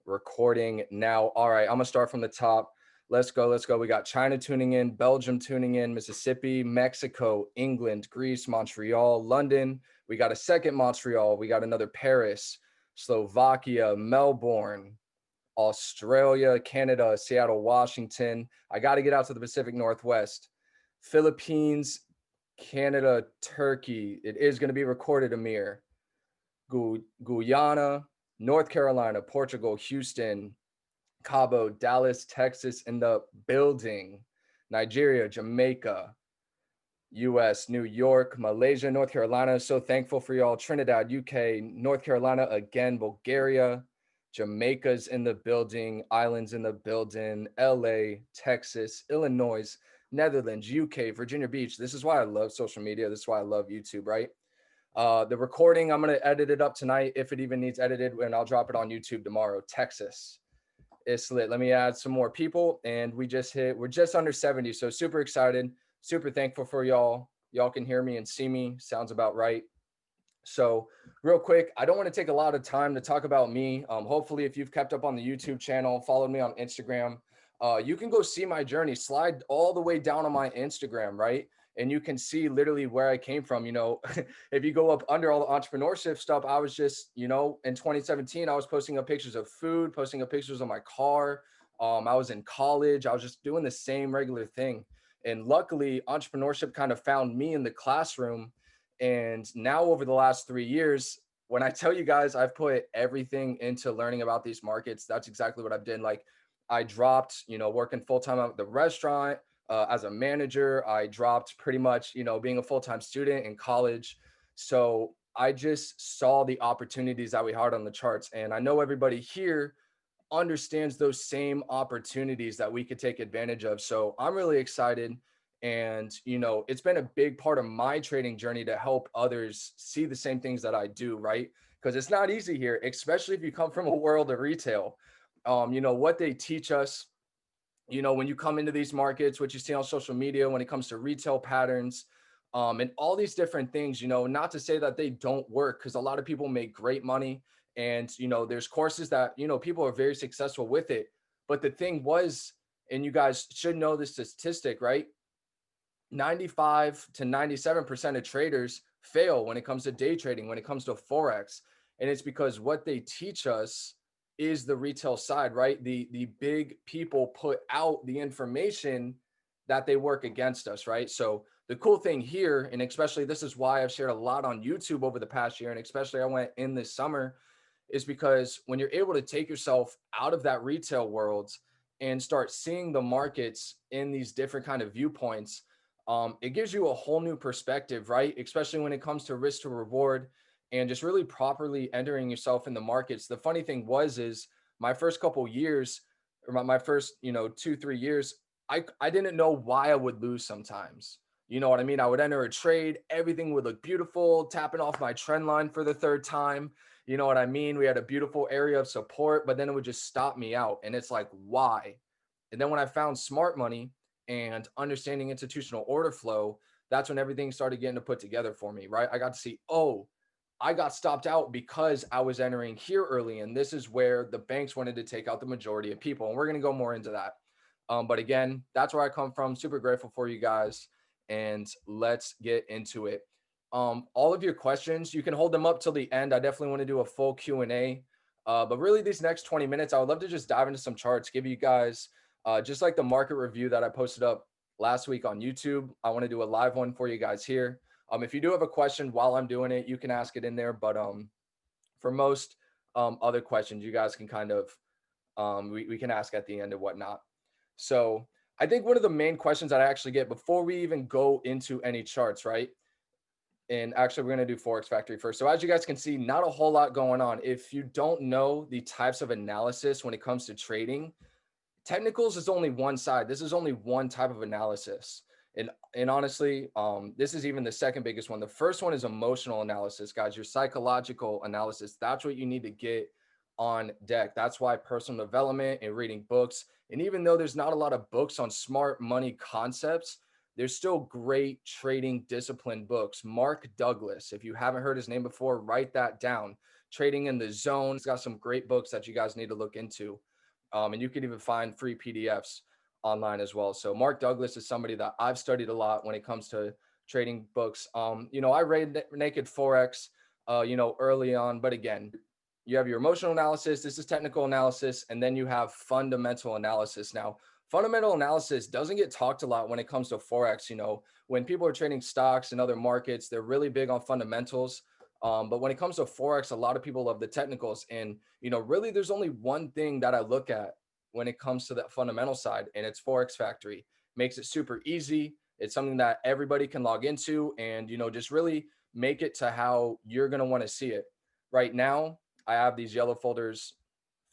Recording now. All right, I'm gonna start from the top. Let's go. Let's go. We got China tuning in, Belgium tuning in, Mississippi, Mexico, England, Greece, Montreal, London. We got a second Montreal. We got another Paris, Slovakia, Melbourne, Australia, Canada, Seattle, Washington. I got to get out to the Pacific Northwest. Philippines, Canada, Turkey. It is going to be recorded, Amir. Guyana, North Carolina, Portugal, Houston, Cabo, Dallas, Texas in the building. Nigeria, Jamaica, US, New York, Malaysia, North Carolina. So thankful for y'all. Trinidad, UK, North Carolina, again, Bulgaria, Jamaica's in the building, Islands in the building, LA, Texas, Illinois, Netherlands, UK, Virginia Beach. This is why I love social media. This is why I love YouTube, right? The recording, I'm going to edit it up tonight if it even needs edited, and I'll drop it on YouTube tomorrow. Texas. It's lit. Let me add some more people, and we're just under 70. So super excited, super thankful for y'all. Y'all can hear me and see me. Sounds about right. So real quick, I don't want to take a lot of time to talk about me. Hopefully, if you've kept up on the YouTube channel, followed me on Instagram, you can go see my journey. Slide all the way down on my Instagram, right? And you can see literally where I came from. You know, if you go up under all the entrepreneurship stuff, I was just, you know, in 2017, I was posting up pictures of food, posting up pictures of my car. I was in college. I was just doing the same regular thing. And luckily, entrepreneurship kind of found me in the classroom. And now over the last 3 years, when I tell you guys, I've put everything into learning about these markets. That's exactly what I've done. Like I dropped, you know, working full-time at the restaurant as a manager. I dropped pretty much, you know, being a full-time student in college. So I just saw the opportunities that we had on the charts. And I know everybody here understands those same opportunities that we could take advantage of. So I'm really excited. And, you know, it's been a big part of my trading journey to help others see the same things that I do, right? Because it's not easy here, especially if you come from a world of retail. You know, what they teach us, you know, when you come into these markets, what you see on social media when it comes to retail patterns, and all these different things, you know, not to say that they don't work, because a lot of people make great money. And, you know, there's courses that, you know, people are very successful with it. But the thing was, and you guys should know this statistic, right? 95 to 97% of traders fail when it comes to day trading, when it comes to Forex. And it's because what they teach us is the retail side, right? The big people put out the information that they work against us, right? So the cool thing here, and especially this is why I've shared a lot on YouTube over the past year, and especially I went in this summer, is because when you're able to take yourself out of that retail world and start seeing the markets in these different kind of viewpoints, it gives you a whole new perspective, right? Especially when it comes to risk to reward and just really properly entering yourself in the markets. The funny thing is my first couple years, or my first, you know, 2, 3 years, I didn't know why I would lose sometimes. You know what I mean? I would enter a trade, everything would look beautiful, tapping off my trend line for the third time. You know what I mean? We had a beautiful area of support, but then it would just stop me out. And it's like, why? And then when I found smart money and understanding institutional order flow, that's when everything started getting to put together for me, right? I got to see, oh, I got stopped out because I was entering here early. And this is where the banks wanted to take out the majority of people. And we're going to go more into that. But again, that's where I come from. Super grateful for you guys. And let's get into it. All of your questions, you can hold them up till the end. I definitely want to do a full Q&A. But really these next 20 minutes, I would love to just dive into some charts, give you guys just like the market review that I posted up last week on YouTube. I want to do a live one for you guys here. If you do have a question while I'm doing it, you can ask it in there. But for most other questions, you guys can kind of, we can ask at the end and whatnot. So I think one of the main questions that I actually get before we even go into any charts, right? And actually, we're going to do Forex Factory first. So as you guys can see, not a whole lot going on. If you don't know the types of analysis when it comes to trading, technicals is only one side. This is only one type of analysis. And honestly, this is even the second biggest one. The first one is emotional analysis, guys, your psychological analysis. That's what you need to get on deck. That's why personal development and reading books. And even though there's not a lot of books on smart money concepts, there's still great trading discipline books. Mark Douglas, if you haven't heard his name before, write that down. Trading in the Zone. It's got some great books that you guys need to look into. And you can even find free PDFs online as well. So Mark Douglas is somebody that I've studied a lot when it comes to trading books. I read Naked Forex, early on, but again, you have your emotional analysis. This is technical analysis, and then you have fundamental analysis. Now, fundamental analysis doesn't get talked a lot when it comes to Forex. When people are trading stocks and other markets, they're really big on fundamentals. But when it comes to Forex, a lot of people love the technicals. And, really there's only one thing that I look at when it comes to that fundamental side, and it's Forex Factory. Makes it super easy. It's something that everybody can log into and, just really make it to how you're going to want to see it. Right now, I have these yellow folders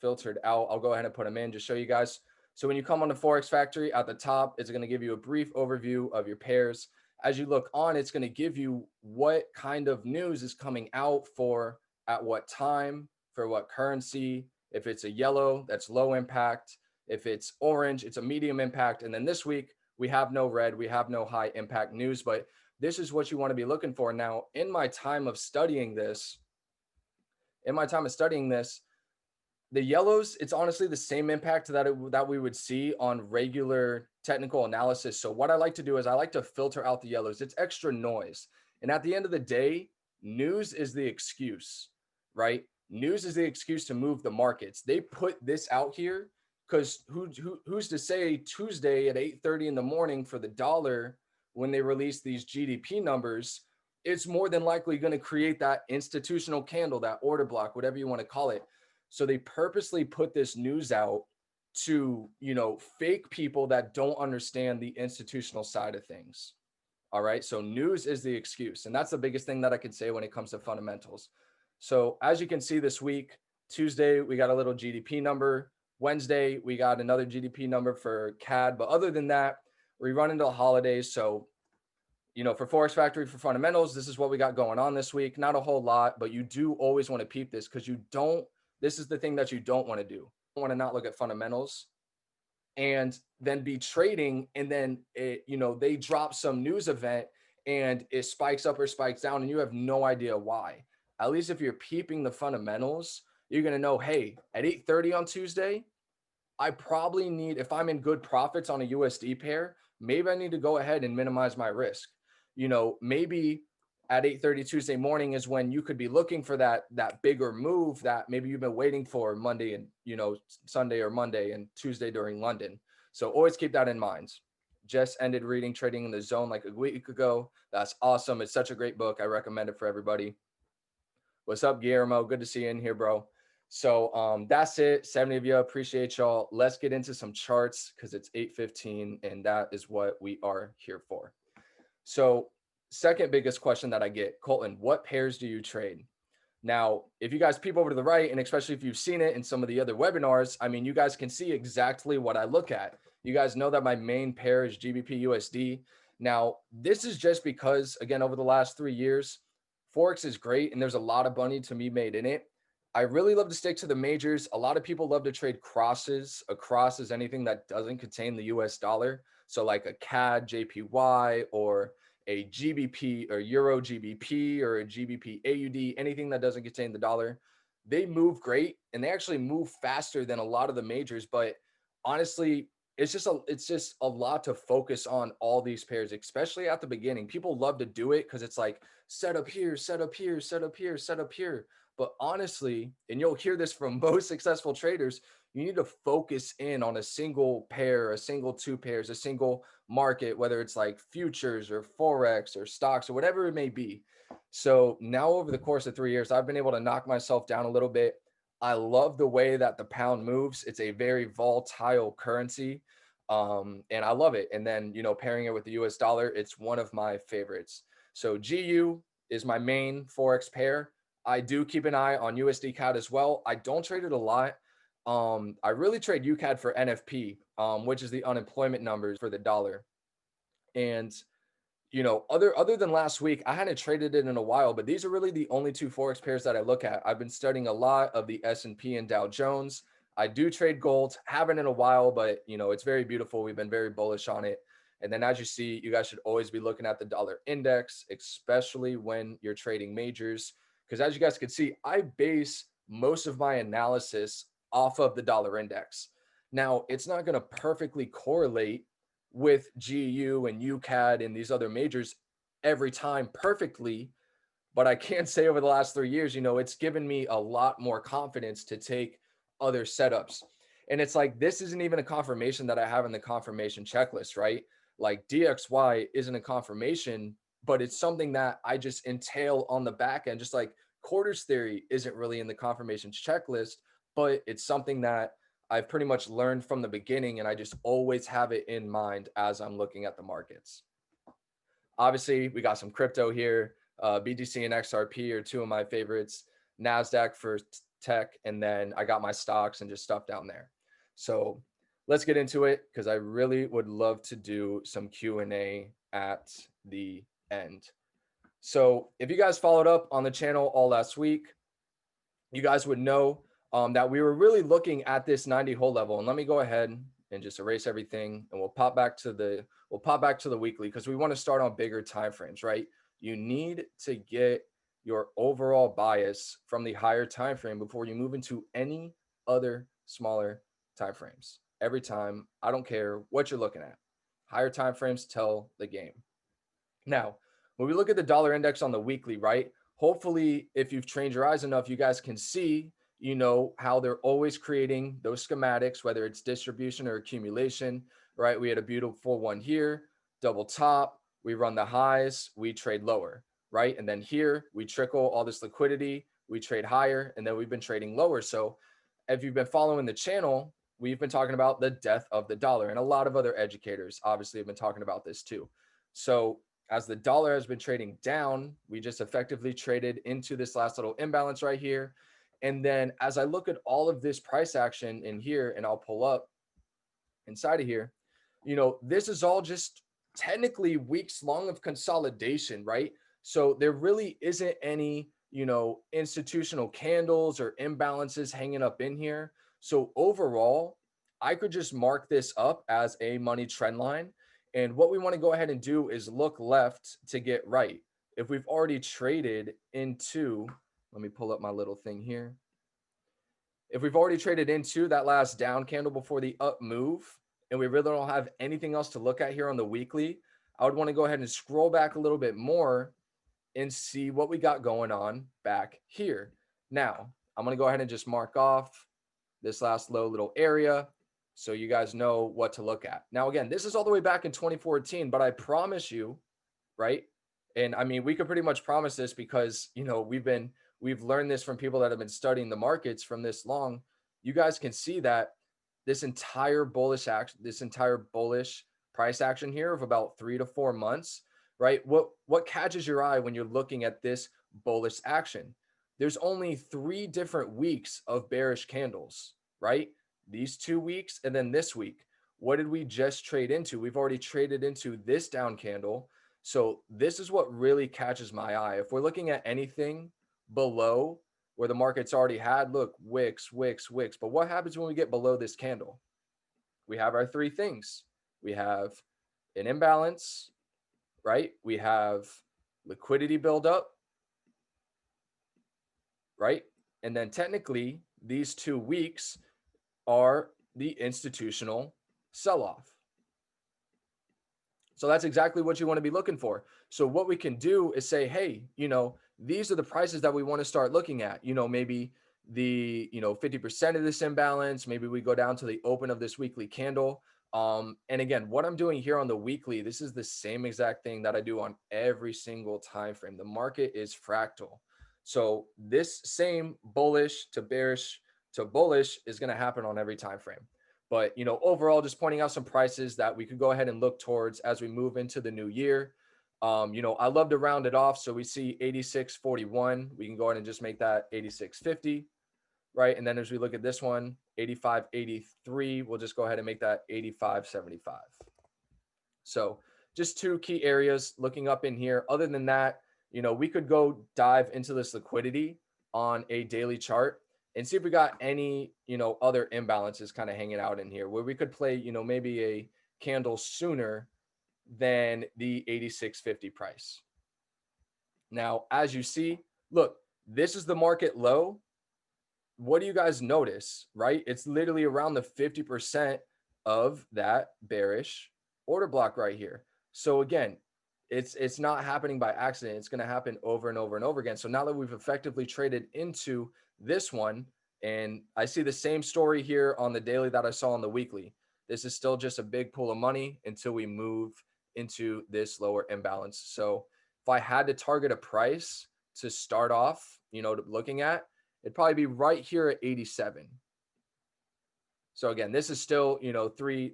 filtered out. I'll go ahead and put them in, just show you guys. So when you come on the Forex Factory at the top, it's going to give you a brief overview of your pairs. As you look on, it's going to give you what kind of news is coming out for at what time, for what currency. If it's a yellow, that's low impact. If it's orange, it's a medium impact. And then this week, we have no red, we have no high impact news, but this is what you want to be looking for. Now, in my time of studying this, the yellows, it's honestly the same impact that we would see on regular technical analysis. So what I like to do is I like to filter out the yellows. It's extra noise. And at the end of the day, news is the excuse, right? News is the excuse to move the markets. They put this out here because who's to say Tuesday at 8:30 in the morning for the dollar when they release these GDP numbers, it's more than likely going to create that institutional candle, that order block, whatever you want to call it. So they purposely put this news out to, fake people that don't understand the institutional side of things. All right. So news is the excuse. And that's the biggest thing that I can say when it comes to fundamentals. So as you can see this week, Tuesday, we got a little GDP number. Wednesday, we got another GDP number for CAD. But other than that, we run into the holidays. So, for Forex Factory, for fundamentals, this is what we got going on this week. Not a whole lot, but you do always want to peep this because this is the thing that you don't want to do. You want to not look at fundamentals and then be trading, and then they drop some news event and it spikes up or spikes down and you have no idea why. At least if you're peeping the fundamentals, you're going to know, hey, at 8:30 on Tuesday, I probably need, if I'm in good profits on a USD pair, maybe I need to go ahead and minimize my risk. Maybe at 8:30 Tuesday morning is when you could be looking for that bigger move that maybe you've been waiting for Monday and, Sunday or Monday and Tuesday during London. So always keep that in mind. Just ended reading Trading in the Zone like a week ago. That's awesome. It's such a great book. I recommend it for everybody. What's up, Guillermo? Good to see you in here, bro. So that's it. 70 of you. Appreciate y'all. Let's get into some charts because it's 8:15 and that is what we are here for. So second biggest question that I get, Colton, what pairs do you trade? Now, if you guys peep over to the right, and especially if you've seen it in some of the other webinars, you guys can see exactly what I look at. You guys know that my main pair is GBP USD. Now, this is just because, again, over the last 3 years, Forex is great and there's a lot of money to be made in it. I really love to stick to the majors. A lot of people love to trade crosses. A cross is anything that doesn't contain the US dollar. So like a CAD JPY or a GBP or Euro GBP or a GBP AUD, anything that doesn't contain the dollar. They move great and they actually move faster than a lot of the majors. But honestly, it's just a lot to focus on all these pairs, especially at the beginning. People love to do it because it's like set up here, set up here, set up here, set up here. But honestly, and you'll hear this from most successful traders, you need to focus in on a single pair, a single two pairs, a single market, whether it's like futures or Forex or stocks or whatever it may be. So now over the course of 3 years, I've been able to knock myself down a little bit. I love the way that the pound moves. It's a very volatile currency. And I love it. And then, pairing it with the US dollar, it's one of my favorites. So GU is my main Forex pair. I do keep an eye on USD CAD as well. I don't trade it a lot. I really trade UCAD for NFP, which is the unemployment numbers for the dollar. And, other than last week, I hadn't traded it in a while, but these are really the only two Forex pairs that I look at. I've been studying a lot of the S&P and Dow Jones. I do trade gold, haven't in a while, but, it's very beautiful. We've been very bullish on it. And then as you see, you guys should always be looking at the dollar index, especially when you're trading majors. because as you guys can see, I base most of my analysis off of the dollar index. Now, it's not going to perfectly correlate with GU and UCAD and these other majors every time perfectly, but I can say over the last 3 years, it's given me a lot more confidence to take other setups. And it's like, this isn't even a confirmation that I have in the confirmation checklist, right? Like DXY isn't a confirmation, but it's something that I just entail on the back end, just like quarters theory isn't really in the confirmation checklist, but it's something that I've pretty much learned from the beginning. And I just always have it in mind as I'm looking at the markets. Obviously, we got some crypto here. BTC and XRP are two of my favorites. NASDAQ for tech, and then I got my stocks and just stuff down there. So let's get into it because I really would love to do some Q&A at the end. So if you guys followed up on the channel all last week, you guys would know that we were really looking at this 90 hole level. And let me go ahead and just erase everything, and we'll pop back to the weekly because we want to start on bigger time frames, right? You need to get your overall bias from the higher time frame before you move into any other smaller time frames. Every time, I don't care what you're looking at. Higher time frames tell the game. Now, when we look at the dollar index on the weekly, right? Hopefully, if you've trained your eyes enough, you guys can see, how they're always creating those schematics, whether it's distribution or accumulation, right? We had a beautiful one here, double top, we run the highs, we trade lower, right? And then here we trickle all this liquidity, we trade higher, and then we've been trading lower. So if you've been following the channel, we've been talking about the death of the dollar, and a lot of other educators obviously have been talking about this too. So as the dollar has been trading down, we just effectively traded into this last little imbalance right here. And then as I look at all of this price action in here, and I'll pull up inside of here, this is all just technically weeks long of consolidation, right? So there really isn't any, institutional candles or imbalances hanging up in here. So overall, I could just mark this up as a money trend line. And what we want to go ahead and do is look left to get right. If we've already traded into, let me pull up my little thing here. If we've already traded into that last down candle before the up move, and we really don't have anything else to look at here on the weekly, I would want to go ahead and scroll back a little bit more and see what we got going on back here. Now, I'm going to go ahead and just mark off this last low little area so you guys know what to look at. Now, again, this is all the way back in 2014, but I promise you, right? And I mean, we could pretty much promise this because, we've learned this from people that have been studying the markets from this long. You guys can see that this entire bullish price action here of about 3 to 4 months, right? What catches your eye when you're looking at this bullish action? There's only 3 different weeks of bearish candles, right? These 2 weeks and then this week. What did we just trade into? We've already traded into this down candle. So this is what really catches my eye. If we're looking at anything below where the market's already had, look, wicks. But what happens when we get below this candle? We have our 3 things. We have an imbalance, right? We have liquidity buildup, right? And then technically, these 2 weeks are the institutional sell-off. So that's exactly what you want to be looking for. So what we can do is say, hey, these are the prices that we want to start looking at. Maybe the 50% of this imbalance. Maybe we go down to the open of this weekly candle. And again, what I'm doing here on the weekly, this is the same exact thing that I do on every single time frame. The market is fractal. So this same bullish to bearish to bullish is going to happen on every time frame. But, overall, just pointing out some prices that we could go ahead and look towards as we move into the new year. I love to round it off. So we see 86.41. We can go ahead and just make that 86.50, right? And then as we look at this one, 85.83, we'll just go ahead and make that 85.75. So just 2 key areas looking up in here. Other than that, we could go dive into this liquidity on a daily chart and see if we got any, other imbalances kind of hanging out in here where we could play, maybe a candle sooner than the 86.50 price. Now, as you see, look, This is the market low. What do you guys notice, right? It's literally around the 50% of that bearish order block right here. So again, it's not happening by accident. It's going to happen over and over and over again. So now that we've effectively traded into this one, and I see the same story here on the daily that I saw on the weekly. This is still just a big pool of money until we move into this lower imbalance. So if I had to target a price to start off, looking at, it'd probably be right here at 87. So again, this is still, 3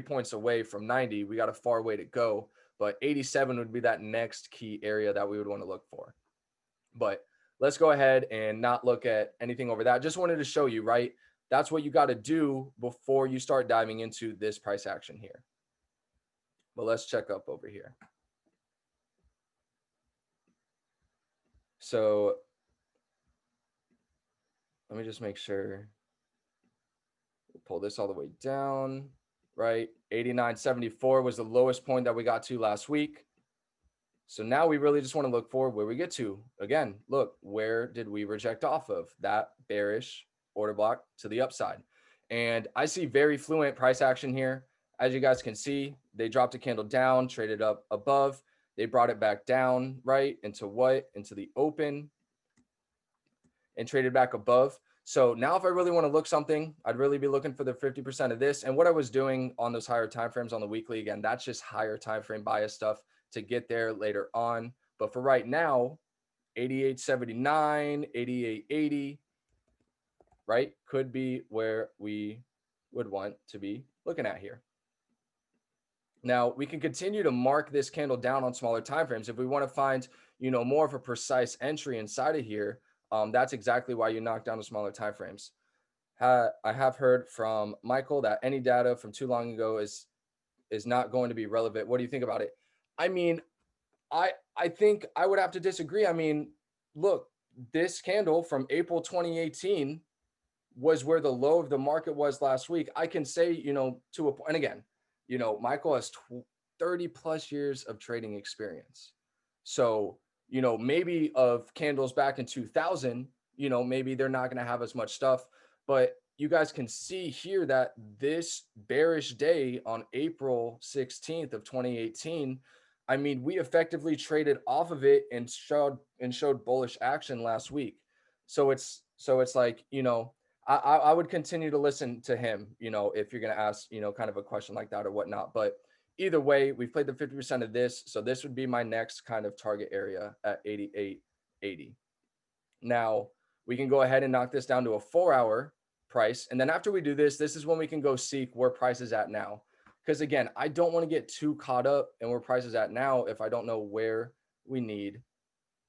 points away from 90. We got a far way to go, but 87 would be that next key area that we would want to look for. But let's go ahead and not look at anything over that. Just wanted to show you, right? That's what you got to do before you start diving into this price action here. But let's check up over here. So let me just make sure. We'll pull this all the way down, right? 89.74 was the lowest point that we got to last week. So now we really just want to look for where we get to. Again, look, where did we reject off of? That bearish order block to the upside. And I see very fluent price action here. As you guys can see, they dropped a candle down, traded up above. They brought it back down, right? Into what? Into the open, and traded back above. So now if I really want to look something, I'd really be looking for the 50% of this. And what I was doing on those higher timeframes on the weekly, again, that's just higher timeframe bias stuff to get there later on. But for right now, 88.79, 88.80, right, could be where we would want to be looking at here. Now, we can continue to mark this candle down on smaller timeframes if we want to find, more of a precise entry inside of here. That's exactly why you knock down the smaller timeframes. I have heard from Michael that any data from too long ago is not going to be relevant. What do you think about it? I mean, I think I would have to disagree. I mean, look, this candle from April 2018 was where the low of the market was last week. I can say, to a point, and again, Michael has 30 plus years of trading experience. So, maybe of candles back in 2000, maybe they're not going to have as much stuff, but you guys can see here that this bearish day on April 16th of 2018, I mean, we effectively traded off of it and showed bullish action last week. So it's like, I would continue to listen to him, if you're going to ask, kind of a question like that or whatnot. But either way, we've played the 50% of this. So this would be my next kind of target area at 88.80. Now we can go ahead and knock this down to a 4-hour price. And then after we do this, this is when we can go seek where price is at now. Because again, I don't want to get too caught up in where price is at now if I don't know where we need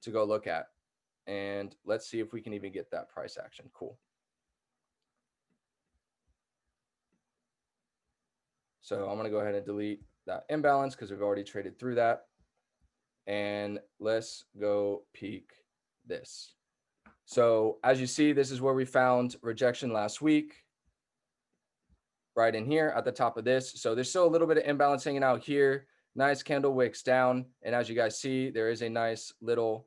to go look at. And let's see if we can even get that price action. Cool. So I'm going to go ahead and delete that imbalance because we've already traded through that. And let's go peek this. So as you see, this is where we found rejection last week, right in here at the top of this. So there's still a little bit of imbalance hanging out here. Nice candle wicks down. And as you guys see, there is a nice little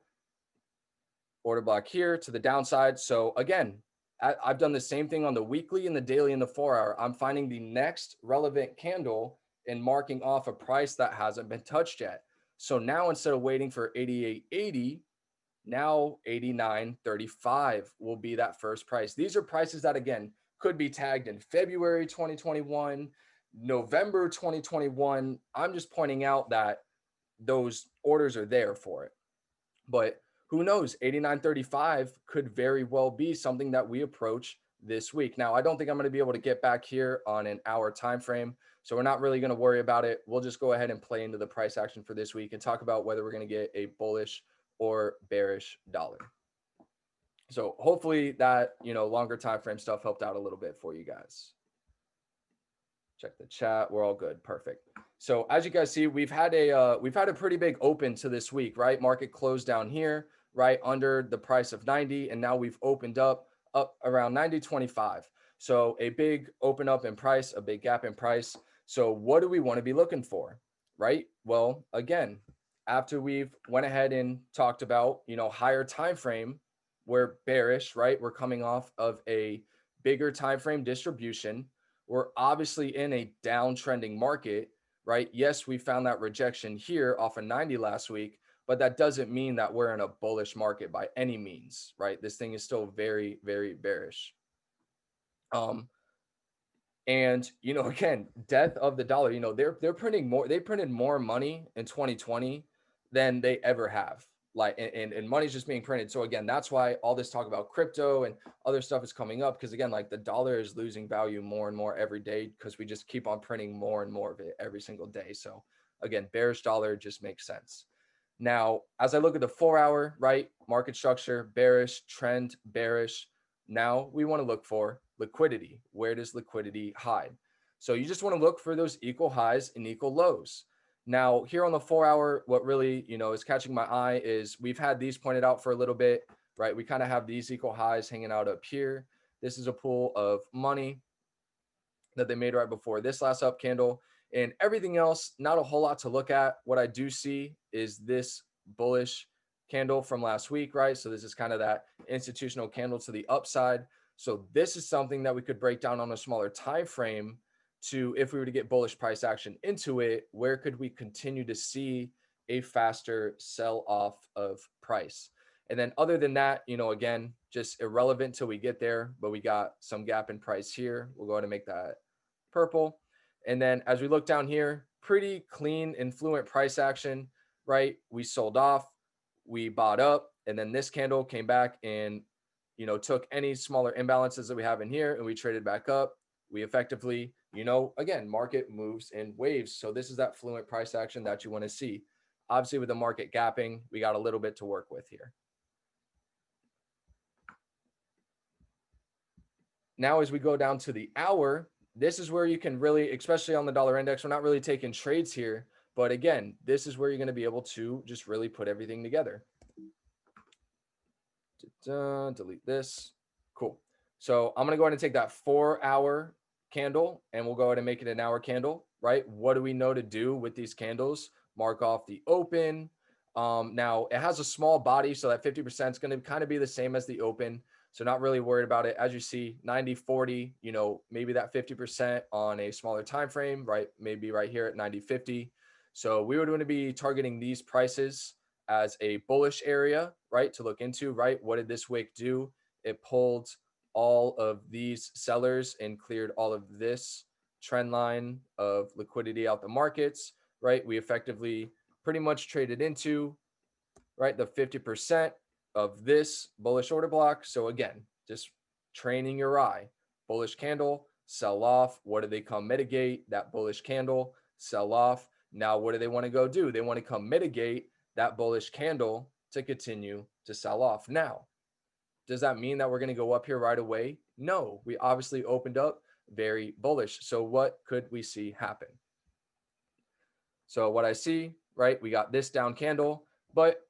order block here to the downside. So again, I've done the same thing on the weekly and the daily and the 4-hour. I'm finding the next relevant candle and marking off a price that hasn't been touched yet. So now instead of waiting for 88.80, now 89.35 will be that first price. These are prices that, again, could be tagged in February 2021, November 2021. I'm just pointing out that those orders are there for it. But who knows, 89.35 could very well be something that we approach this week. Now, I don't think I'm going to be able to get back here on an hour time frame, so we're not really going to worry about it. We'll just go ahead and play into the price action for this week and talk about whether we're going to get a bullish or bearish dollar. So hopefully that, longer time frame stuff helped out a little bit for you guys. Check the chat. We're all good. Perfect. So as you guys see, we've had a pretty big open to this week, right? Market closed down here, right under the price of 90, and now we've opened up around 90.25. So a big open up in price, a big gap in price. So what do we want to be looking for, right? Well, again, after we've went ahead and talked about, higher time frame, we're bearish, right? We're coming off of a bigger time frame distribution. We're obviously in a downtrending market, right? Yes, we found that rejection here off of 90 last week, but that doesn't mean that we're in a bullish market by any means, right? This thing is still very, very bearish. And again, death of the dollar. They're printing more. They printed more money in 2020 than they ever have. Like, and money's just being printed. So again, that's why all this talk about crypto and other stuff is coming up. Because again, like the dollar is losing value more and more every day because we just keep on printing more and more of it every single day. So again, bearish dollar just makes sense. Now, as I look at the 4-hour, right, market structure, bearish, trend, bearish. Now we want to look for liquidity. Where does liquidity hide? So you just want to look for those equal highs and equal lows. Now, here on the 4-hour, what really, is catching my eye is we've had these pointed out for a little bit, right? We kind of have these equal highs hanging out up here. This is a pool of money that they made right before this last up candle. And everything else, not a whole lot to look at. What I do see is this bullish candle from last week, right? So this is kind of that institutional candle to the upside. So this is something that we could break down on a smaller time frame to, if we were to get bullish price action into it, where could we continue to see a faster sell off of price? And then other than that, again, just irrelevant till we get there, but we got some gap in price here. We'll go ahead and make that purple. And then as we look down here, pretty clean, influent price action, right? We sold off, we bought up, and then this candle came back and, took any smaller imbalances that we have in here and we traded back up. We effectively, again, market moves in waves. So this is that fluent price action that you want to see. Obviously, with the market gapping, we got a little bit to work with here. Now, as we go down to the hour, this is where you can really, especially on the dollar index, we're not really taking trades here. But again, this is where you're going to be able to just really put everything together. Delete this. Cool. So I'm going to go ahead and take that 4-hour candle and we'll go ahead and make it an hour candle, right? What do we know to do with these candles? Mark off the open. Now, it has a small body, so that 50% is going to kind of be the same as the open. So not really worried about it. As you see, 90, 40, maybe that 50% on a smaller time frame, right? Maybe right here at 90, 50. So we would want to be targeting these prices as a bullish area, right? To look into, right? What did this wick do? It pulled all of these sellers and cleared all of this trend line of liquidity out the markets, right? We effectively pretty much traded into, right, the 50% of this bullish order block. So again, just training your eye. Bullish candle, sell off. What do they come mitigate? That bullish candle, sell off. Now, what do they want to go do? They want to come mitigate that bullish candle to continue to sell off. Now, does that mean that we're going to go up here right away? No, we obviously opened up very bullish. So what could we see happen? So what I see, right, we got this down candle, but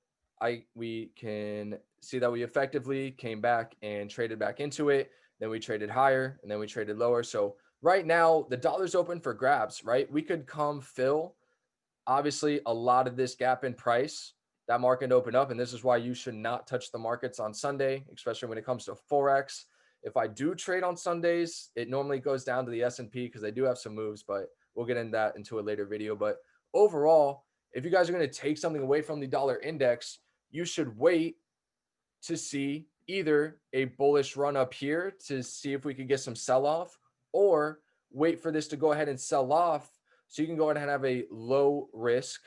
we can see that we effectively came back and traded back into it. Then we traded higher and then we traded lower. So right now the dollar's open for grabs, right? We could come fill obviously a lot of this gap in price. That market opened up, and this is why you should not touch the markets on Sunday, especially when it comes to Forex. If I do trade on Sundays, it normally goes down to the S&P because they do have some moves, but we'll get into that into a later video. But overall, if you guys are going to take something away from the dollar index, you should wait to see either a bullish run up here to see if we could get some sell off, or wait for this to go ahead and sell off so you can go ahead and have a low risk,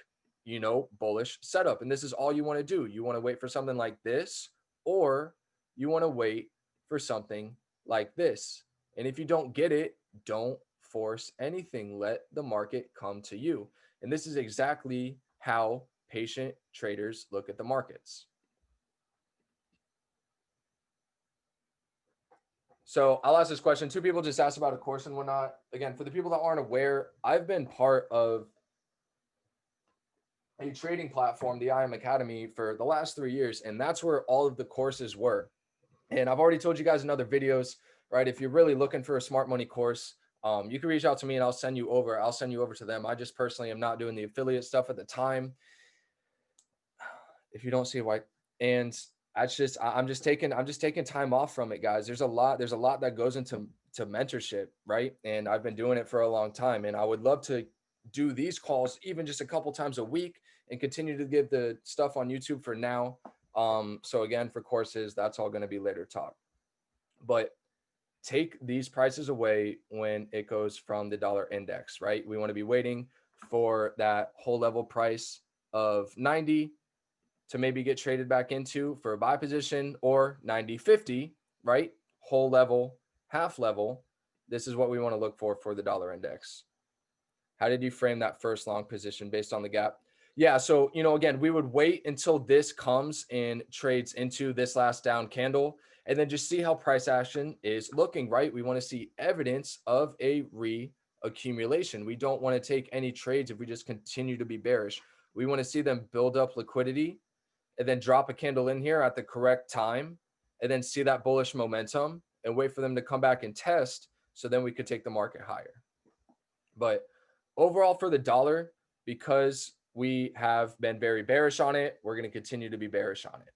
bullish setup. And this is all you want to do. You want to wait for something like this, or you want to wait for something like this. And if you don't get it, don't force anything. Let the market come to you. And this is exactly how patient traders look at the markets. So I'll ask this question. 2 people just asked about a course and whatnot. Again, for the people that aren't aware, I've been part of a trading platform, the IM Academy, for the last 3 years. And that's where all of the courses were. And I've already told you guys in other videos, right? If you're really looking for a smart money course, you can reach out to me and I'll send you over to them. I just personally am not doing the affiliate stuff at the time. if you don't see why, and that's just I'm just taking time off from it, guys. There's a lot that goes into mentorship, right? And I've been doing it for a long time, and I would love to do these calls even just a couple times a week and continue to give the stuff on YouTube for now. So again, for courses, that's all going to be later talk. But take these prices away when it goes from the dollar index, right? We want to be waiting for that whole level price of 90 to maybe get traded back into for a buy position, or 90.50, right? Whole level, half level. This is what we want to look for the dollar index. How did you frame that first long position based on the gap? Yeah, so, again, we would wait until this comes and trades into this last down candle and then just see how price action is looking, right? We want to see evidence of a reaccumulation. We don't want to take any trades if we just continue to be bearish. We want to see them build up liquidity and then drop a candle in here at the correct time and then see that bullish momentum and wait for them to come back and test, so then we could take the market higher. But overall for the dollar, because we have been very bearish on it, we're going to continue to be bearish on it.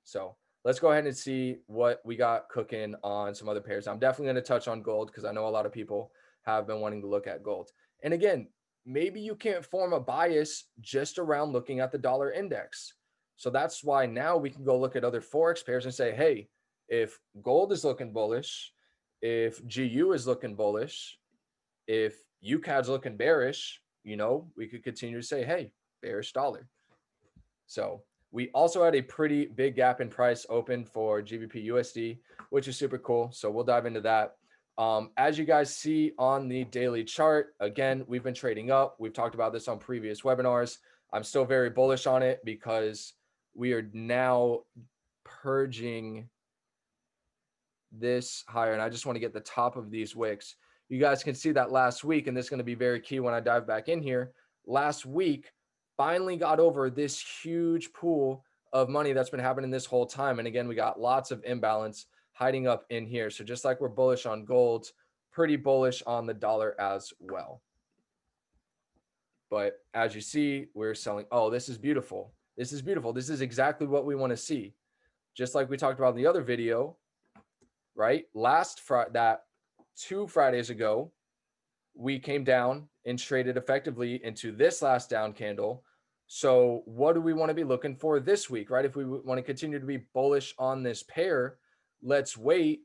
So let's go ahead and see what we got cooking on some other pairs. I'm definitely going to touch on gold because I know a lot of people have been wanting to look at gold. And again, maybe you can't form a bias just around looking at the dollar index. So that's why now we can go look at other Forex pairs and say, hey, if gold is looking bullish, if GU is looking bullish, if UCAD's looking bearish, we could continue to say, hey, bearish dollar. So we also had a pretty big gap in price open for GBP USD, which is super cool. So we'll dive into that. As you guys see on the daily chart, again, we've been trading up. We've talked about this on previous webinars. I'm still very bullish on it because we are now purging this higher. And I just want to get the top of these wicks. You guys can see that last week, and this is going to be very key when I dive back in here. Last week, finally got over this huge pool of money that's been happening this whole time. And again, we got lots of imbalance hiding up in here. So just like we're bullish on gold, pretty bullish on the dollar as well. But as you see, we're selling. Oh, this is beautiful. This is beautiful. This is exactly what we want to see. Just like we talked about in the other video, right? Last Friday, that 2 Fridays ago, we came down and traded effectively into this last down candle. So what do we want to be looking for this week, right? If we want to continue to be bullish on this pair, let's wait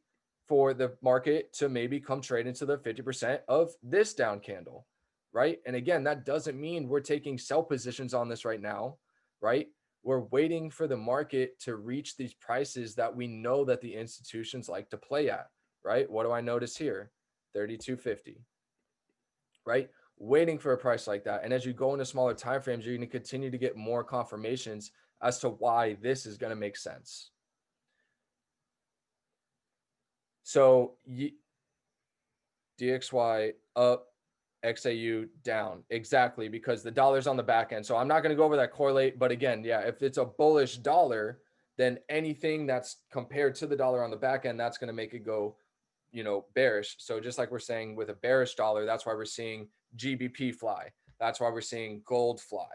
for the market to maybe come trade into the 50% of this down candle, right? And again, that doesn't mean we're taking sell positions on this right now, right? We're waiting for the market to reach these prices that we know that the institutions like to play at, right? What do I notice here? 32.50, right? Waiting for a price like that. And as you go into smaller time frames, you're going to continue to get more confirmations as to why this is going to make sense. So DXY up, XAU down. Exactly, because the dollar's on the back end. So I'm not going to go over that correlate. But again, yeah, if it's a bullish dollar, then anything that's compared to the dollar on the back end, that's going to make it go, bearish. So just like we're saying with a bearish dollar, that's why we're seeing GBP fly. That's why we're seeing gold fly.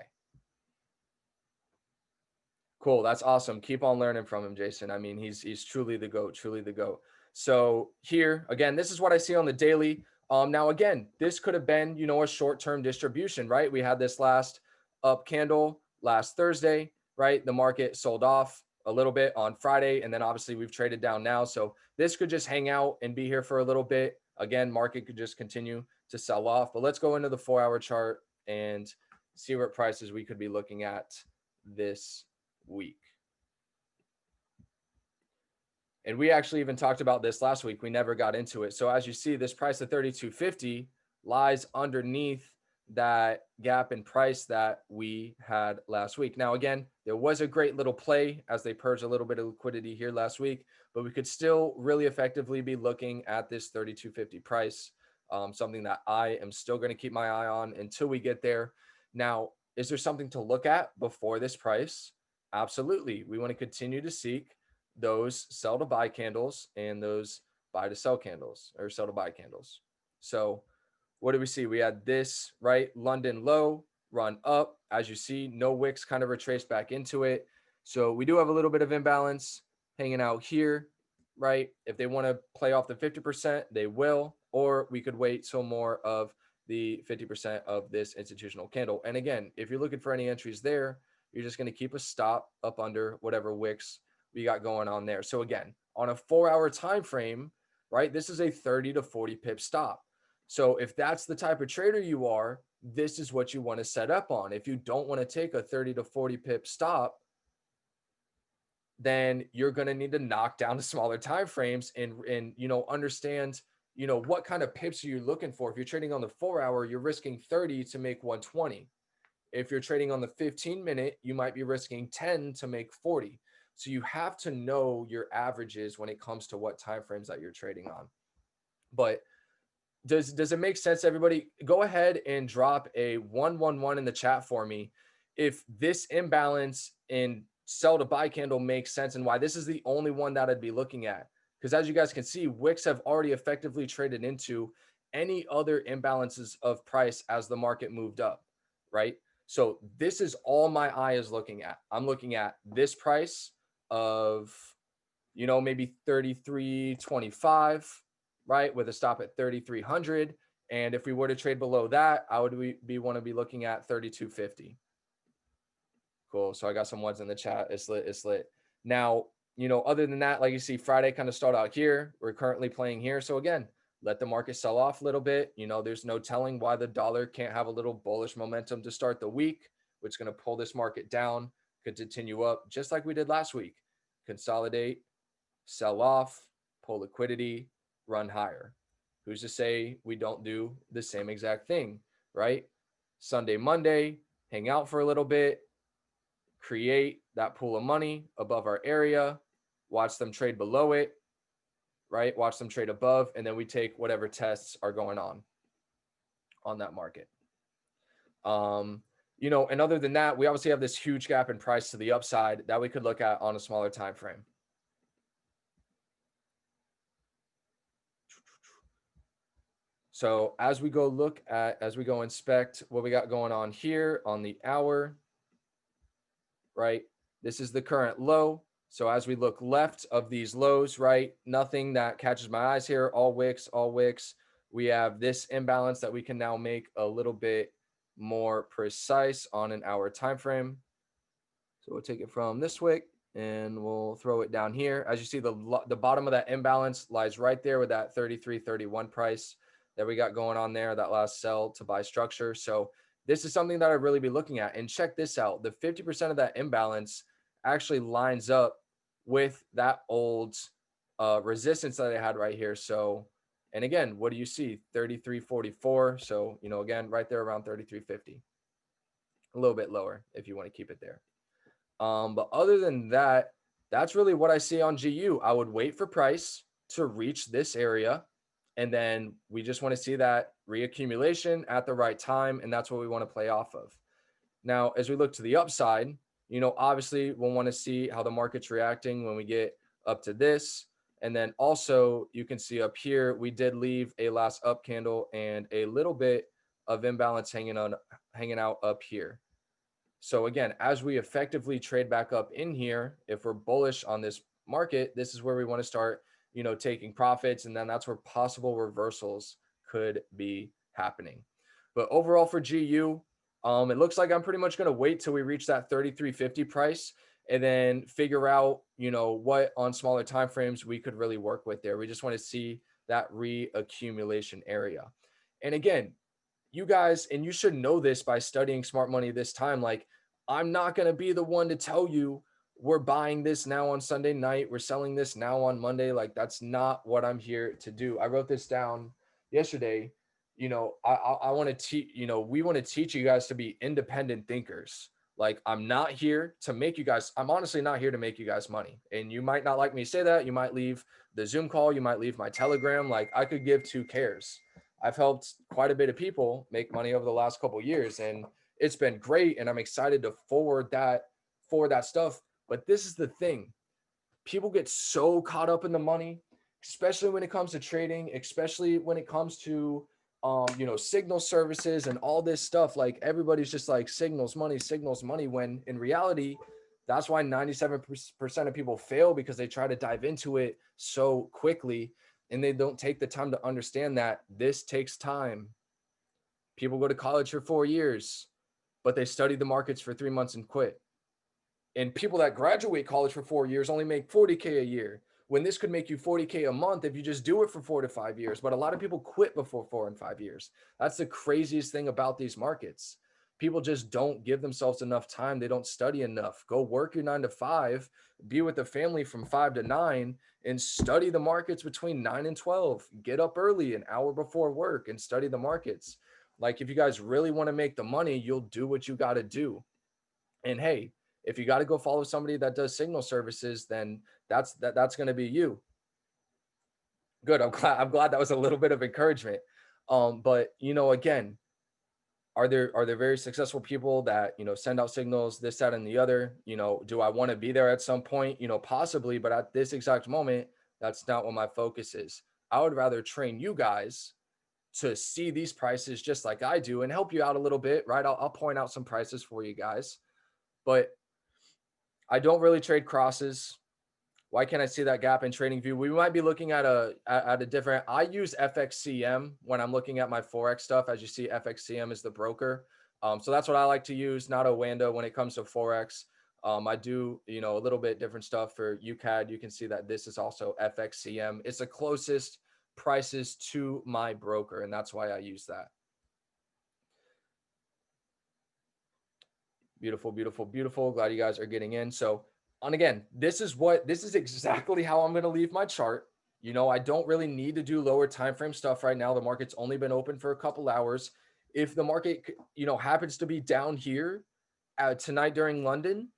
Cool. That's awesome. Keep on learning from him, Jason. I mean, he's truly the GOAT, truly the GOAT. So here, again, this is what I see on the daily. Now, again, this could have been, a short-term distribution, right? We had this last up candle last Thursday, right? The market sold off a little bit on Friday, and then obviously we've traded down now. So this could just hang out and be here for a little bit. Again, market could just continue to sell off. But let's go into the 4-hour chart and see what prices we could be looking at this week. And we actually even talked about this last week. We never got into it. So as you see, this price of 32.50 lies underneath that gap in price that we had last week. Now, again, there was a great little play as they purged a little bit of liquidity here last week, but we could still really effectively be looking at this 32.50 price, something that I am still going to keep my eye on until we get there. Now, is there something to look at before this price? Absolutely. We want to continue to seek those sell to buy candles and those buy to sell candles, or sell to buy candles. So what do we see? We had this, right? London low, run up. As you see, no wicks kind of retraced back into it. So we do have a little bit of imbalance hanging out here, right? If they want to play off the 50%, they will, or we could wait till more of the 50% of this institutional candle. And again, if you're looking for any entries there, you're just going to keep a stop up under whatever wicks we got going on there. So again, on a 4-hour time frame, right, this is a 30 to 40 pip stop. So if that's the type of trader you are, this is what you want to set up on. If you don't want to take a 30 to 40 pip stop, then you're going to need to knock down the smaller time frames and understand what kind of pips are you looking for. If you're trading on the 4-hour, you're risking 30 to make 120. If you're trading on the 15-minute, you might be risking 10 to make 40. So you have to know your averages when it comes to what time frames that you're trading on. But does it make sense, everybody? Go ahead and drop a 111 in the chat for me if this imbalance in sell to buy candle makes sense and why this is the only one that I'd be looking at. Because as you guys can see, wicks have already effectively traded into any other imbalances of price as the market moved up, right? So this is all my eye is looking at. I'm looking at this price of, maybe 33.25, right? With a stop at 3,300. And if we were to trade below that, I would want to be looking at 32.50. Cool. So I got some ones in the chat. It's lit. It's lit. Now, other than that, like you see, Friday kind of start out here. We're currently playing here. So again, let the market sell off a little bit. There's no telling why the dollar can't have a little bullish momentum to start the week, which is going to pull this market down, could continue up just like we did last week. Consolidate, sell off, pull liquidity, run higher. Who's to say we don't do the same exact thing, right? Sunday, Monday, hang out for a little bit, create that pool of money above our area, watch them trade below it, right? Watch them trade above, and then we take whatever tests are going on that market. And other than that, we obviously have this huge gap in price to the upside that we could look at on a smaller time frame. So as we go inspect what we got going on here on the hour, right? This is the current low. So as we look left of these lows, right? Nothing that catches my eyes here, all wicks. We have this imbalance that we can now make a little bit more precise on an hour time frame. So we'll take it from this wick and we'll throw it down here. As you see, the bottom of that imbalance lies right there with that 33.31 price that we got going on there, that last sell to buy structure. So this is something that I'd really be looking at. And check this out. The 50% of that imbalance actually lines up with that old resistance that I had right here. So, and again, what do you see? 33.44. So, again, right there around 33.50. A little bit lower if you want to keep it there. But other than that, that's really what I see on GU. I would wait for price to reach this area. And then we just want to see that reaccumulation at the right time. And that's what we want to play off of. Now, as we look to the upside, obviously we'll want to see how the market's reacting when we get up to this. And then also you can see up here, we did leave a last up candle and a little bit of imbalance hanging out up here. So again, as we effectively trade back up in here, if we're bullish on this market, this is where we want to start, taking profits. And then that's where possible reversals could be happening. But overall for GU, it looks like I'm pretty much going to wait till we reach that 33.50 price and then figure out, what on smaller time frames we could really work with there. We just want to see that reaccumulation area. And again, you guys, and you should know this by studying smart money this time, like I'm not going to be the one to tell you we're buying this now on Sunday night, we're selling this now on Monday. Like that's not what I'm here to do. I wrote this down yesterday. I want to teach, we want to teach you guys to be independent thinkers. Like I'm not here to make you guys, I'm honestly not here to make you guys money. And you might not like me say that. You might leave the Zoom call. You might leave my Telegram. Like I could give two cares. I've helped quite a bit of people make money over the last couple of years and it's been great. And I'm excited to forward that stuff. But this is the thing. People get so caught up in the money, especially when it comes to trading, especially when it comes to, signal services and all this stuff. Like everybody's just like signals money, when in reality, That's why 97% of people fail, because they try to dive into it so quickly and they don't take the time to understand that this takes time. People go to college for 4 years, but they study the markets for 3 months and quit. And people that graduate college for 4 years only make 40K a year, when this could make you 40K a month if you just do it for 4 to 5 years. But a lot of people quit before 4 and 5 years. That's the craziest thing about these markets. People just don't give themselves enough time. They don't study enough. Go work your 9 to 5, be with the family from 5 to 9, and study the markets between 9 and 12. Get up early, an hour before work, and study the markets. Like, if you guys really want to make the money, you'll do what you got to do. And hey, if you got to go follow somebody that does signal services, then that's going to be you. Good. I'm glad that was a little bit of encouragement. But again, are there very successful people that send out signals, this, that, and the other? Do I want to be there at some point? Possibly, but at this exact moment, that's not what my focus is. I would rather train you guys to see these prices just like I do and help you out a little bit, right? I'll point out some prices for you guys, but I don't really trade crosses. Why can't I see that gap in trading view? We might be looking at a different, I use FXCM when I'm looking at my Forex stuff. As you see, FXCM is the broker. So that's what I like to use, not Owanda when it comes to Forex. I do, a little bit different stuff for UCAD. You can see that this is also FXCM. It's the closest prices to my broker, and that's why I use that. Beautiful, beautiful, beautiful. Glad you guys are getting in. So, and again, this is exactly how I'm going to leave my chart. I don't really need to do lower time frame stuff right now. The market's only been open for a couple hours. If the market, happens to be down here tonight during London,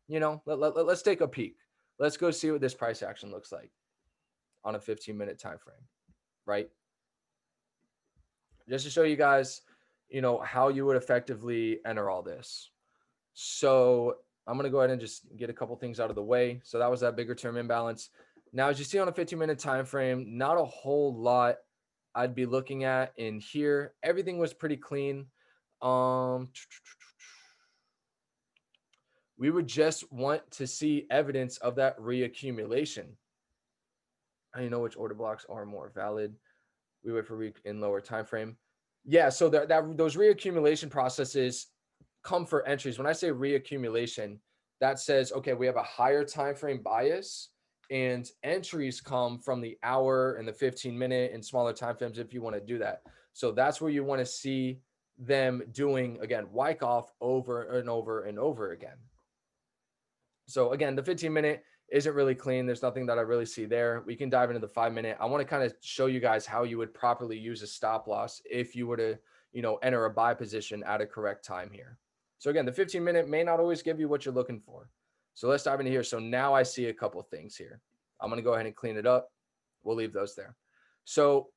let's take a peek. Let's go see what this price action looks like on a 15-minute time frame, right? Just to show you guys, how you would effectively enter all this. So I'm going to go ahead and just get a couple things out of the way. So that was that bigger term imbalance. Now, as you see on a 15-minute time frame, not a whole lot I'd be looking at in here. Everything was pretty clean. We would just want to see evidence of that reaccumulation. I know which order blocks are more valid. We wait for in lower time frame. Yeah, so those reaccumulation processes come for entries. When I say reaccumulation, that says, okay, we have a higher time frame bias, and entries come from the hour and the 15-minute and smaller time frames if you want to do that. So that's where you want to see them doing, again, Wyckoff over and over and over again. So again, the 15-minute isn't really clean. There's nothing that I really see there. We can dive into the 5-minute. I want to kind of show you guys how you would properly use a stop loss if you were to, enter a buy position at a correct time here. So again, the 15-minute may not always give you what you're looking for. So let's dive into here. So now I see a couple things here. I'm going to go ahead and clean it up. We'll leave those there. So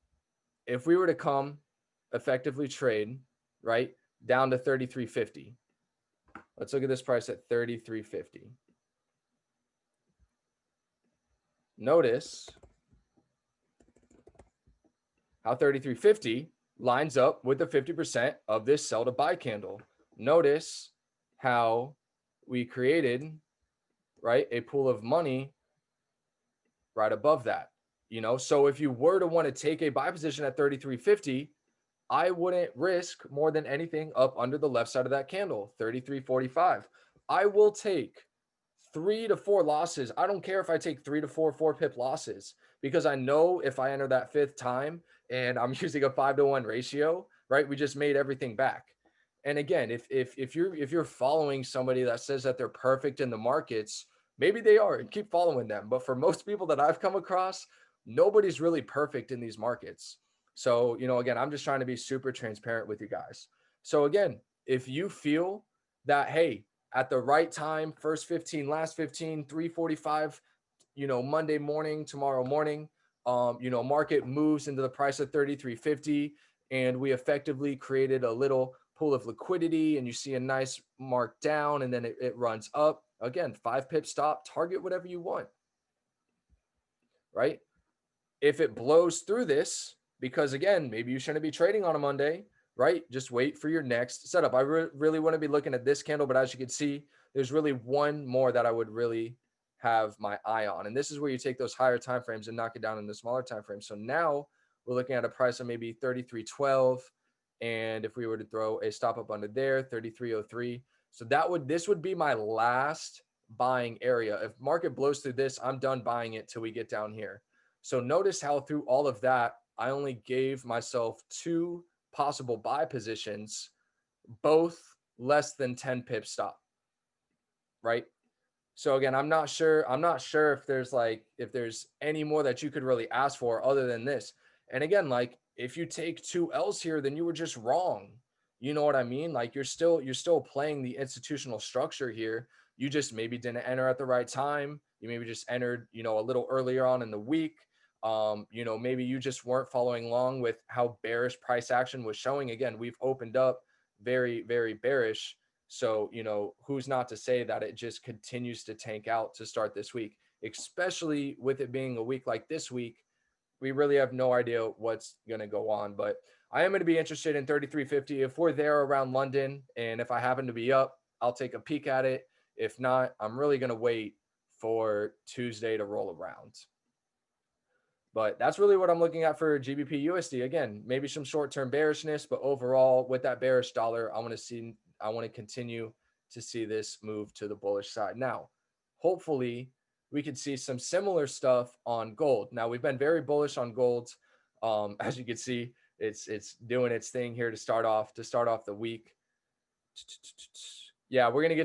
if we were to come effectively trade, right, down to 33.50, let's look at this price at 33.50. Notice how 33.50 lines up with the 50% of this sell to buy candle. Notice how we created, right, a pool of money right above that. So if you were to want to take a buy position at 33.50, I wouldn't risk more than anything up under the left side of that candle, 33.45. I will take 3 to 4 losses. I don't care if I take 3 to 4 4-pip losses, because I know if I enter that 5th time and I'm using a 5-to-1 ratio, right, we just made everything back. And again, if you're following somebody that says that they're perfect in the markets, maybe they are, and keep following them. But for most people that I've come across, nobody's really perfect in these markets. So, again, I'm just trying to be super transparent with you guys. So again, if you feel that, hey, at the right time, first 15, last 15, 3:45, Monday morning, tomorrow morning, market moves into the price of 33.50, and we effectively created a little pool of liquidity, and you see a nice mark down, and then it runs up. Again, 5-pip stop, target whatever you want, right? If it blows through this, because again, maybe you shouldn't be trading on a Monday, right? Just wait for your next setup. I really want to be looking at this candle, but as you can see, there's really one more that I would really have my eye on. And this is where you take those higher time frames and knock it down in the smaller time frames. So now we're looking at a price of maybe 33.12. And if we were to throw a stop up under there, 33.03. So this would be my last buying area. If market blows through this, I'm done buying it till we get down here. So notice how through all of that, I only gave myself 2 possible buy positions, both less than 10 pip stop, right? So again, I'm not sure if there's any more that you could really ask for other than this. And again, like if you take 2 L's here, then you were just wrong. You know what I mean? Like you're still playing the institutional structure here. You just maybe didn't enter at the right time. You maybe just entered, a little earlier on in the week. Maybe you just weren't following along with how bearish price action was showing. Again, we've opened up very, very bearish. So, who's not to say that it just continues to tank out to start this week, especially with it being a week like this week. We really have no idea what's going to go on, but I am going to be interested in 33.50. If we're there around London and if I happen to be up, I'll take a peek at it. If not, I'm really going to wait for Tuesday to roll around. But that's really what I'm looking at for GBP USD. Again, maybe some short-term bearishness, but overall with that bearish dollar, I want to continue to see this move to the bullish side. Now, hopefully we could see some similar stuff on gold. Now, we've been very bullish on gold. As you can see, it's doing its thing here to start off the week. Yeah, we're gonna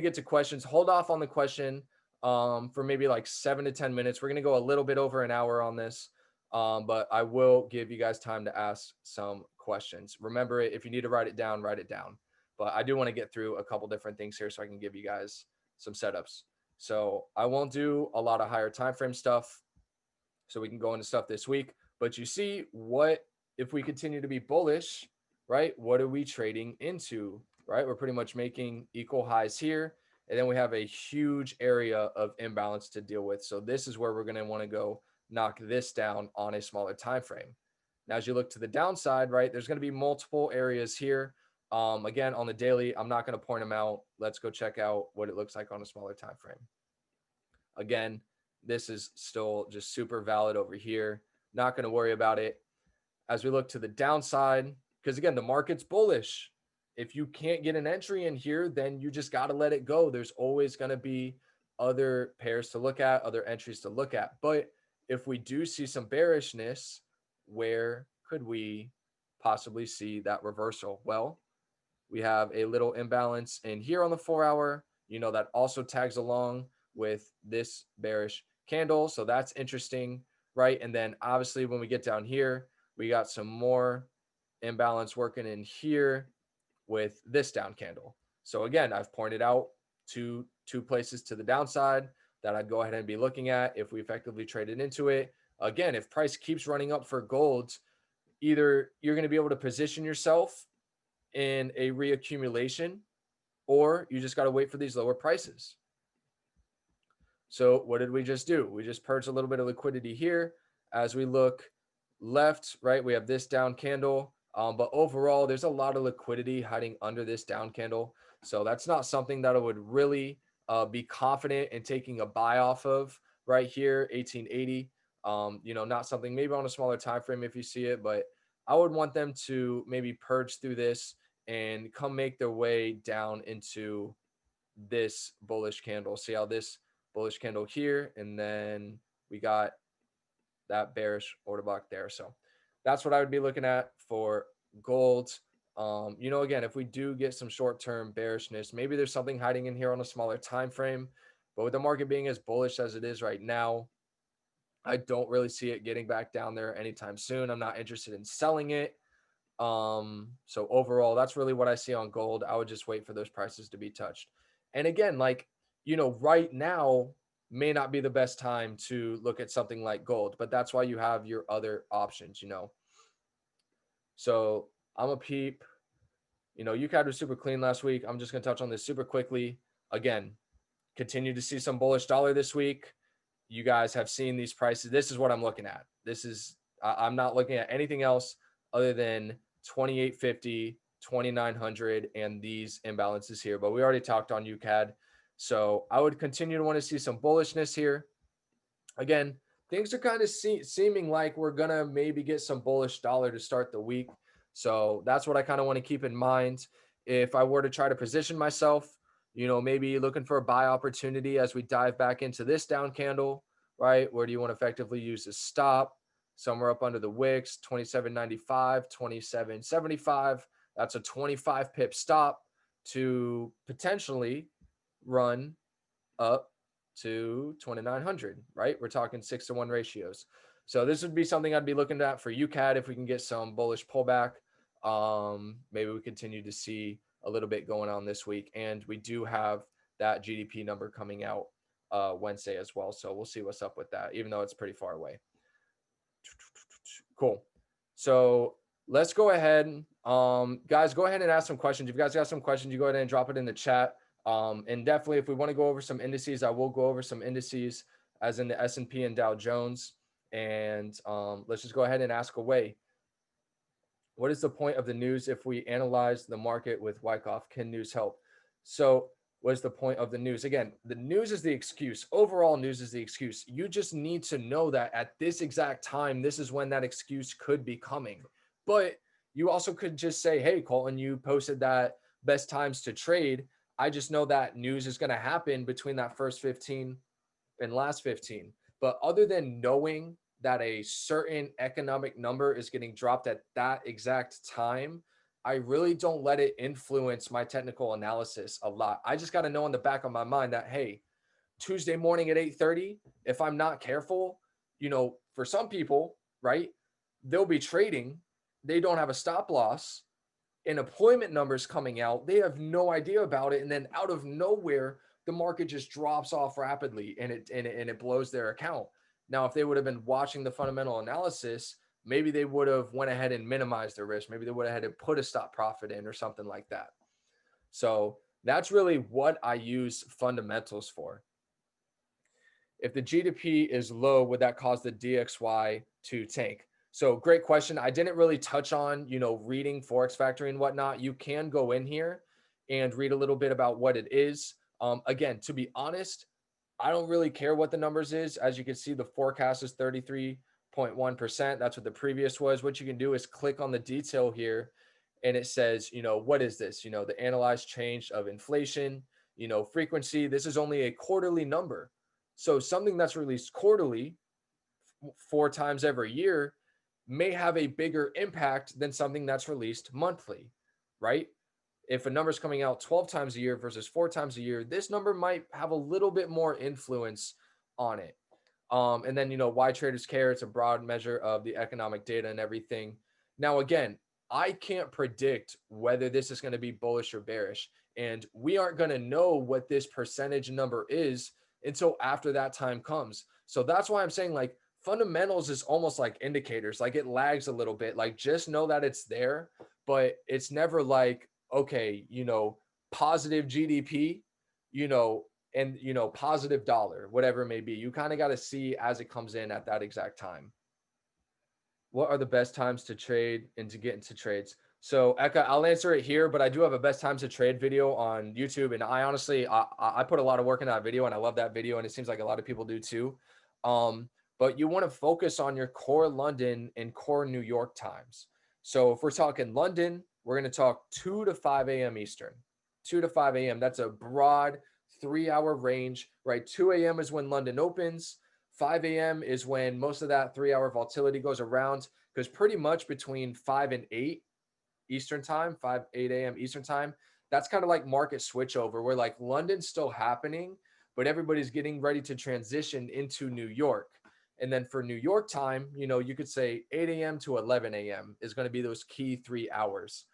get to questions. Hold off on the question for maybe like 7 to 10 minutes. We're going to go a little bit over an hour on this, but I will give you guys time to ask some questions. Remember it, if you need to write it down, write it down. But I do want to get through a couple different things here so I can give you guys some setups. So I won't do a lot of higher time frame stuff so we can go into stuff this week. But you see what, if we continue to be bullish, right? What are we trading into, right? We're pretty much making equal highs here. And then we have a huge area of imbalance to deal with. So this is where we're going to want to go knock this down on a smaller time frame. Now, as you look to the downside, right, there's going to be multiple areas here. Again, on the daily, I'm not going to point them out. Let's go check out what it looks like on a smaller time frame. Again, this is still just super valid over here. Not going to worry about it. As we look to the downside, because again, the market's bullish. If you can't get an entry in here, then you just got to let it go. There's always going to be other pairs to look at, other entries to look at. But if we do see some bearishness, where could we possibly see that reversal? Well, we have a little imbalance in here on the 4-hour, that also tags along with this bearish candle. So that's interesting, right? And then obviously when we get down here, we got some more imbalance working in here with this down candle. So again, I've pointed out two places to the downside that I'd go ahead and be looking at if we effectively traded into it. Again, if price keeps running up for gold, either you're going to be able to position yourself in a reaccumulation, or you just got to wait for these lower prices. So what did we just do? We just purged a little bit of liquidity here. As we look left, right, we have this down candle. But overall, there's a lot of liquidity hiding under this down candle. So that's not something that I would really be confident in taking a buy off of right here, 1880. Not something maybe on a smaller time frame if you see it, but I would want them to maybe purge through this and come make their way down into this bullish candle. See how this bullish candle here, and then we got that bearish order block there. So that's what I would be looking at for gold. Again, if we do get some short-term bearishness, maybe there's something hiding in here on a smaller time frame. But with the market being as bullish as it is right now, I don't really see it getting back down there anytime soon. I'm not interested in selling it. So overall, that's really what I see on gold. I would just wait for those prices to be touched. And again, right now may not be the best time to look at something like gold, but that's why you have your other options, So I'm a peep. UCAD was super clean last week. I'm just going to touch on this super quickly. Again, continue to see some bullish dollar this week. You guys have seen these prices. This is what I'm looking at. I'm not looking at anything else other than 2850, 2900, and these imbalances here. But we already talked on UCAD. So I would continue to want to see some bullishness here. Again, things are kind of seeming like we're going to maybe get some bullish dollar to start the week. So that's what I kind of want to keep in mind. If I were to try to position myself, maybe looking for a buy opportunity as we dive back into this down candle, right? Where do you want to effectively use a stop? Somewhere up under the wicks, 27.95, 27.75. That's a 25 pip stop to potentially run up to 2,900, right? We're talking 6-to-1 ratios. So this would be something I'd be looking at for UCAD if we can get some bullish pullback. Maybe we continue to see a little bit going on this week. And we do have that GDP number coming out Wednesday as well. So we'll see what's up with that, even though it's pretty far away. Cool. So let's go ahead. Guys, go ahead and ask some questions. If you guys got some questions, you go ahead and drop it in the chat. And definitely, if we want to go over some indices, I will go over some indices as in the S&P and Dow Jones. And let's just go ahead and ask away. What is the point of the news if we analyze the market with Wyckoff? Can news help? So what is the point of the news? Again, the news is the excuse. Overall news is the excuse. You just need to know that at this exact time, this is when that excuse could be coming. But you also could just say, hey, Colton, you posted that best times to trade. I just know that news is going to happen between that first 15 and last 15. But other than knowing that a certain economic number is getting dropped at that exact time, I really don't let it influence my technical analysis a lot. I just got to know in the back of my mind that, hey, Tuesday morning at 8:30, if I'm not careful, for some people, right, they'll be trading. They don't have a stop loss. And employment numbers coming out, they have no idea about it. And then out of nowhere, the market just drops off rapidly and it blows their account. Now, if they would have been watching the fundamental analysis, maybe they would have went ahead and minimized their risk. Maybe they would have had to put a stop profit in or something like that. So that's really what I use fundamentals for. If the GDP is low, would that cause the DXY to tank? So great question. I didn't really touch on, reading Forex Factory and whatnot. You can go in here and read a little bit about what it is. Again, to be honest, I don't really care what the numbers is. As you can see, the forecast is 33.1%. That's what the previous was. What you can do is click on the detail here and it says, what is this? The analyzed change of inflation, frequency. This is only a quarterly number. So something that's released quarterly 4 times every year may have a bigger impact than something that's released monthly, right? If a number is coming out 12 times a year versus 4 times a year, this number might have a little bit more influence on it. And then, why traders care. It's a broad measure of the economic data and everything. Now, again, I can't predict whether this is going to be bullish or bearish. And we aren't going to know what this percentage number is until after that time comes. So that's why I'm saying, like, fundamentals is almost like indicators. Like, it lags a little bit. Like, just know that it's there, but it's never like, okay, positive GDP, and, positive dollar, whatever it may be. You kind of got to see as it comes in at that exact time. What are the best times to trade and to get into trades? So Eka, I'll answer it here, but I do have a best times to trade video on YouTube. And I honestly, I put a lot of work in that video and I love that video. And it seems like a lot of people do too. But you want to focus on your core London and core New York times. So if we're talking London, we're going to talk 2 to 5 a.m. Eastern, 2 to 5 a.m. That's a broad 3-hour range, right? 2 a.m. is when London opens. 5 a.m. is when most of that 3-hour volatility goes around, because pretty much between 5 and 8 Eastern time, 8 a.m. Eastern time, that's kind of like market switchover where like London's still happening, but everybody's getting ready to transition into New York. And then for New York time, you could say 8 a.m. to 11 a.m. is going to be those key 3 hours.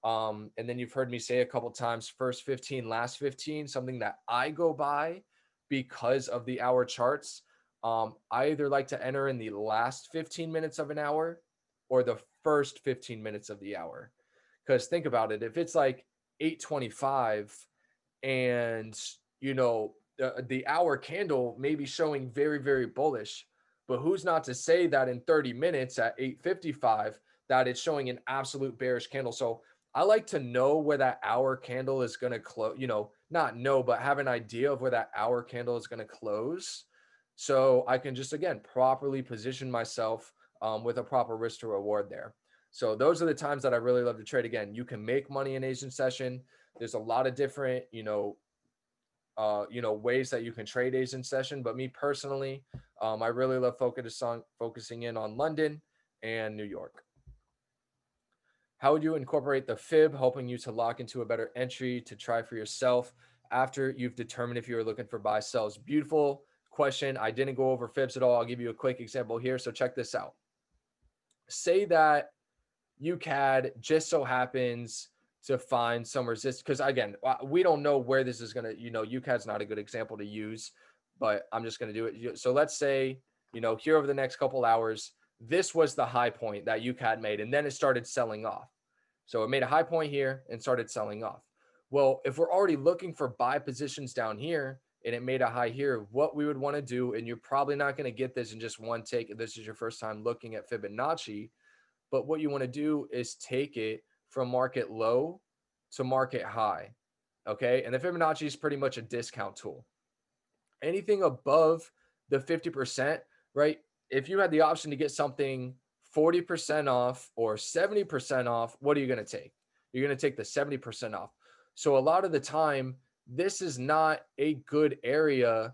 And then you've heard me say a couple times, first 15, last 15, something that I go by because of the hour charts. I either like to enter in the last 15 minutes of an hour or the first 15 minutes of the hour. Because think about it, if it's like 8:25 and, the hour candle may be showing very, very bullish, but who's not to say that in 30 minutes at 8:55, that it's showing an absolute bearish candle. So I like to know where that hour candle is going to close, not know, but have an idea of where that hour candle is going to close. So I can just, again, properly position myself with a proper risk to reward there. So those are the times that I really love to trade. Again, you can make money in Asian session. There's a lot of different, ways that you can trade Asian session. But me personally, I really love focusing in on London and New York. How would you incorporate the fib, helping you to lock into a better entry to try for yourself after you've determined if you're looking for buy sells? Beautiful question. I didn't go over fibs at all. I'll give you a quick example here. So check this out. Say that UCAD just so happens to find some resistance, because again, we don't know where this is going to, UCAD's not a good example to use, but I'm just going to do it. So let's say, here over the next couple hours, this was the high point that UCAD made, and then it started selling off. So it made a high point here and started selling off. Well, if we're already looking for buy positions down here and it made a high here, what we would want to do, and you're probably not going to get this in just one take if this is your first time looking at Fibonacci, but what you want to do is take it from market low to market high, okay? And the Fibonacci is pretty much a discount tool. Anything above the 50%, right? If you had the option to get something 40% off or 70% off, what are you going to take? You're going to take the 70% off. So a lot of the time, this is not a good area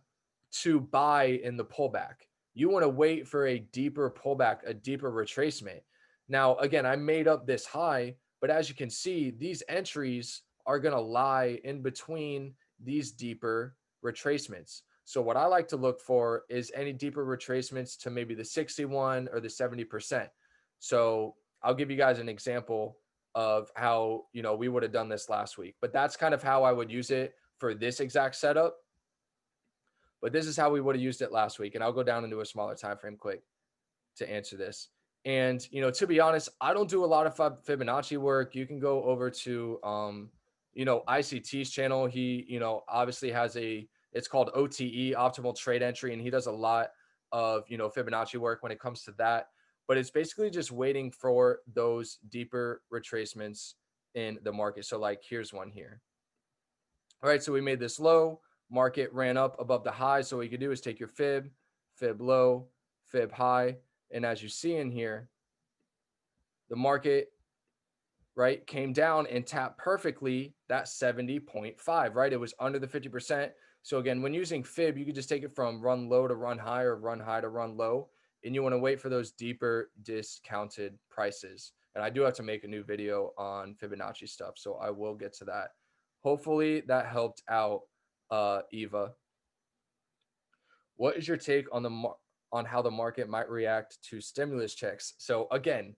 to buy in the pullback. You want to wait for a deeper pullback, a deeper retracement. Now, again, I made up this high, but as you can see, these entries are going to lie in between these deeper retracements. So what I like to look for is any deeper retracements to maybe the 61 or the 70%. So I'll give you guys an example of how, we would have done this last week, but that's kind of how I would use it for this exact setup. But this is how we would have used it last week. And I'll go down into a smaller time frame quick to answer this. And, to be honest, I don't do a lot of Fibonacci work. You can go over to, ICT's channel. He, obviously has it's called OTE, optimal trade entry. And he does a lot of, Fibonacci work when it comes to that. But it's basically just waiting for those deeper retracements in the market. So like, here's one here. All right. So we made this low, market ran up above the high. So what you can do is take your fib low, fib high. And as you see in here, the market, right, came down and tapped perfectly that 70.5, right? It was under the 50%. So again, when using fib, you could just take it from run low to run high or run high to run low. And you want to wait for those deeper discounted prices. And I do have to make a new video on Fibonacci stuff, so I will get to that. Hopefully that helped out, Eva. What is your take on how the market might react to stimulus checks? So again,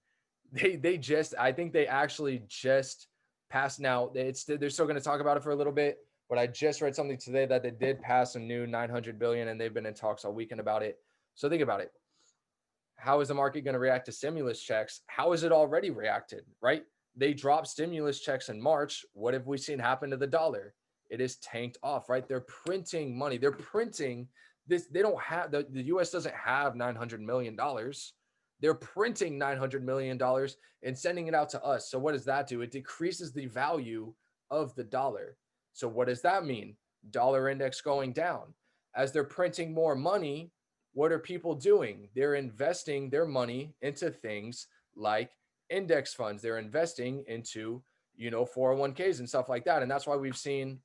I think they actually just passed. Now they're still going to talk about it for a little bit, but I just read something today that they did pass a new 900 billion, and they've been in talks all weekend about it. So think about it. How is the market going to react to stimulus checks? How has it already reacted, right? They dropped stimulus checks in March. What have we seen happen to the dollar? It is tanked off, right? They're printing money. They're printing this. They don't have, the US doesn't have $900 million. They're printing $900 million and sending it out to us. So what does that do? It decreases the value of the dollar. So what does that mean? Dollar index going down. As they're printing more money, what are people doing? They're investing their money into things like index funds. They're investing into, 401ks and stuff like that. And that's why we've seen,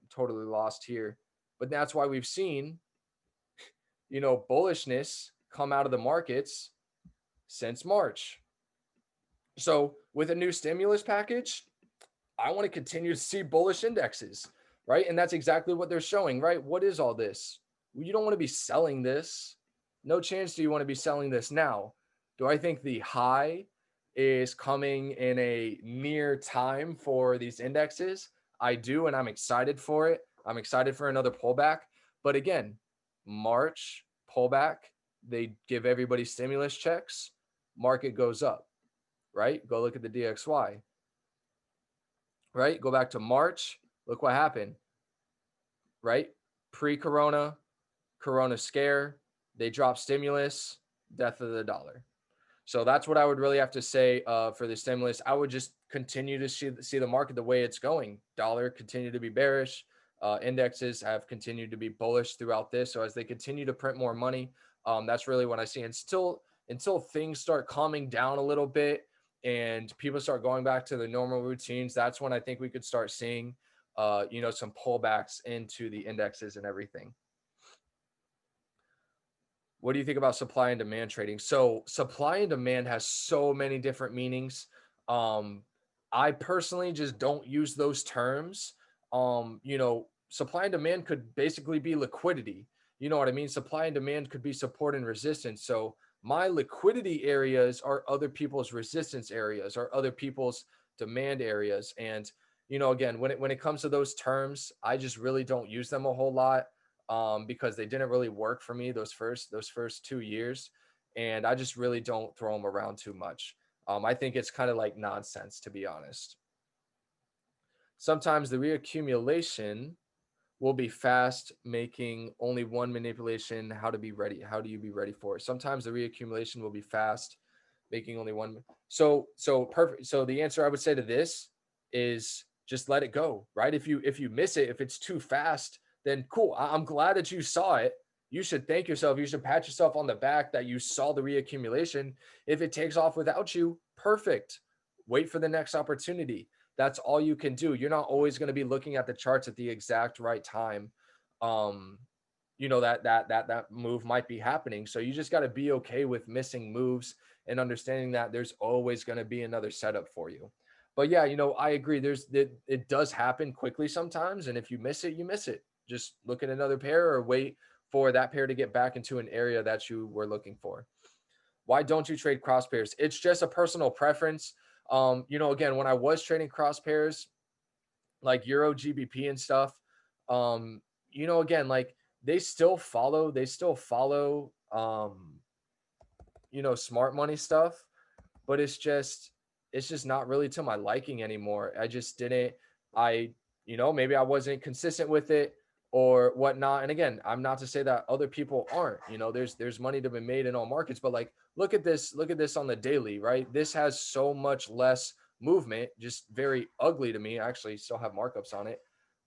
I'm totally lost here, but that's why we've seen, bullishness come out of the markets since March. So with a new stimulus package, I want to continue to see bullish indexes, right? And that's exactly what they're showing, right? What is all this? Well, you don't want to be selling this. No chance do you want to be selling this now. Do I think the high is coming in a near time for these indexes? I do, and I'm excited for it. I'm excited for another pullback. But again, March pullback, they give everybody stimulus checks, market goes up, right? Go look at the DXY, right? Go back to March, look what happened, right? Pre-corona, corona scare, they dropped stimulus, death of the dollar. So that's what I would really have to say for the stimulus. I would just continue to see the market the way it's going. Dollar continue to be bearish. Indexes have continued to be bullish throughout this. So as they continue to print more money, that's really what I see. And still, until things start calming down a little bit and people start going back to their normal routines, that's when I think we could start seeing, some pullbacks into the indexes and everything. What do you think about supply and demand trading? So supply and demand has so many different meanings. Um, I personally just don't use those terms. Supply and demand could basically be liquidity. You know what I mean? Supply and demand could be support and resistance. So my liquidity areas are other people's resistance areas, are other people's demand areas. And again, when it comes to those terms, I just really don't use them a whole lot, because they didn't really work for me those first 2 years, and I just really don't throw them around too much. I think it's kind of like nonsense, to be honest. Sometimes the reaccumulation will be fast, making only one manipulation. How to be ready? How do you be ready for it? Sometimes the reaccumulation will be fast, making only one. So perfect. So the answer I would say to this is just let it go, right? If you miss it, if it's too fast, then cool. I'm glad that you saw it. You should thank yourself. You should pat yourself on the back that you saw the reaccumulation. If it takes off without you, perfect. Wait for the next opportunity. That's all you can do. You're not always going to be looking at the charts at the exact right time. Um, that move might be happening. So you just got to be okay with missing moves and understanding that there's always going to be another setup for you. But yeah, I agree. It does happen quickly sometimes, and if you miss it, you miss it. Just look at another pair or wait for that pair to get back into an area that you were looking for. Why don't you trade cross pairs? It's just a personal preference. Again, when I was trading cross pairs like Euro GBP and stuff, again, like they still follow smart money stuff, but it's just not really to my liking anymore. I just didn't I maybe I wasn't consistent with it or whatnot. And again, I'm not to say that other people aren't. There's money to be made in all markets, but like look at this on the daily, right? This has so much less movement, just very ugly to me. I actually still have markups on it.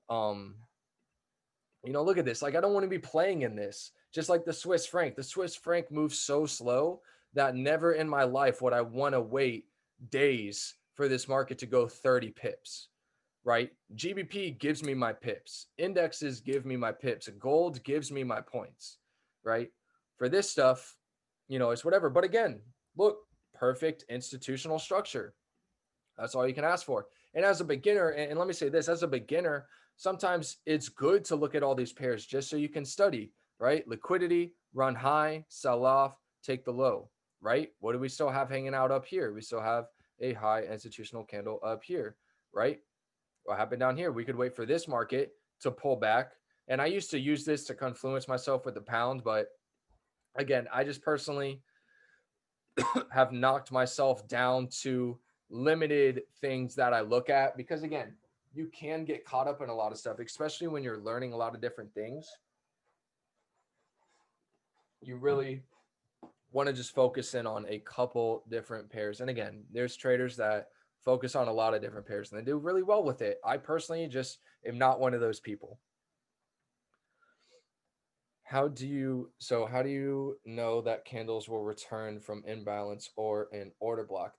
um Look at this. Like, I don't want to be playing in this. Just like the Swiss franc. The Swiss franc moves so slow that never in my life would I want to wait days for this market to go 30 pips, right? GBP gives me my pips. Indexes give me my pips. Gold gives me my points, right? For this stuff, it's whatever. But again, look, perfect institutional structure. That's all you can ask for. And as a beginner, and let me say this, as a beginner, sometimes it's good to look at all these pairs just so you can study, right? Liquidity, run high, sell off, take the low, right? What do we still have hanging out up here? We still have a high institutional candle up here, right? What happened down here? We could wait for this market to pull back. And I used to use this to confluence myself with the pound, but again, I just personally have knocked myself down to limited things that I look at, because again, you can get caught up in a lot of stuff, especially when you're learning a lot of different things. You really want to just focus in on a couple different pairs. And again, there's traders that focus on a lot of different pairs and they do really well with it. I personally just am not one of those people. How do you know that candles will return from imbalance or an order block?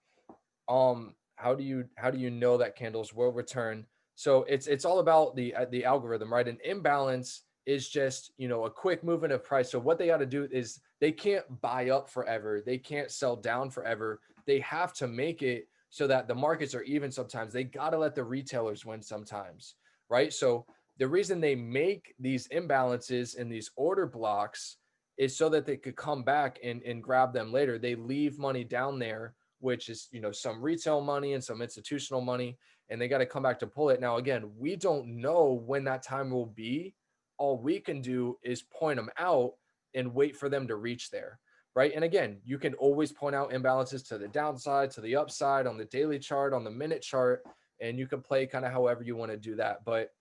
How do you know that candles will return? So it's all about the algorithm, right? An imbalance is just a quick movement of price. So what they got to do is they can't buy up forever, they can't sell down forever. They have to make it so that the markets are even. Sometimes they got to let the retailers win sometimes, right? So the reason they make these imbalances and these order blocks is so that they could come back and grab them later. They leave money down there, which is some retail money and some institutional money, and they got to come back to pull it. Now again, we don't know when that time will be. All we can do is point them out and wait for them to reach there, right? And again, you can always point out imbalances to the downside, to the upside, on the daily chart, on the minute chart, and you can play kind of however you want to do that. But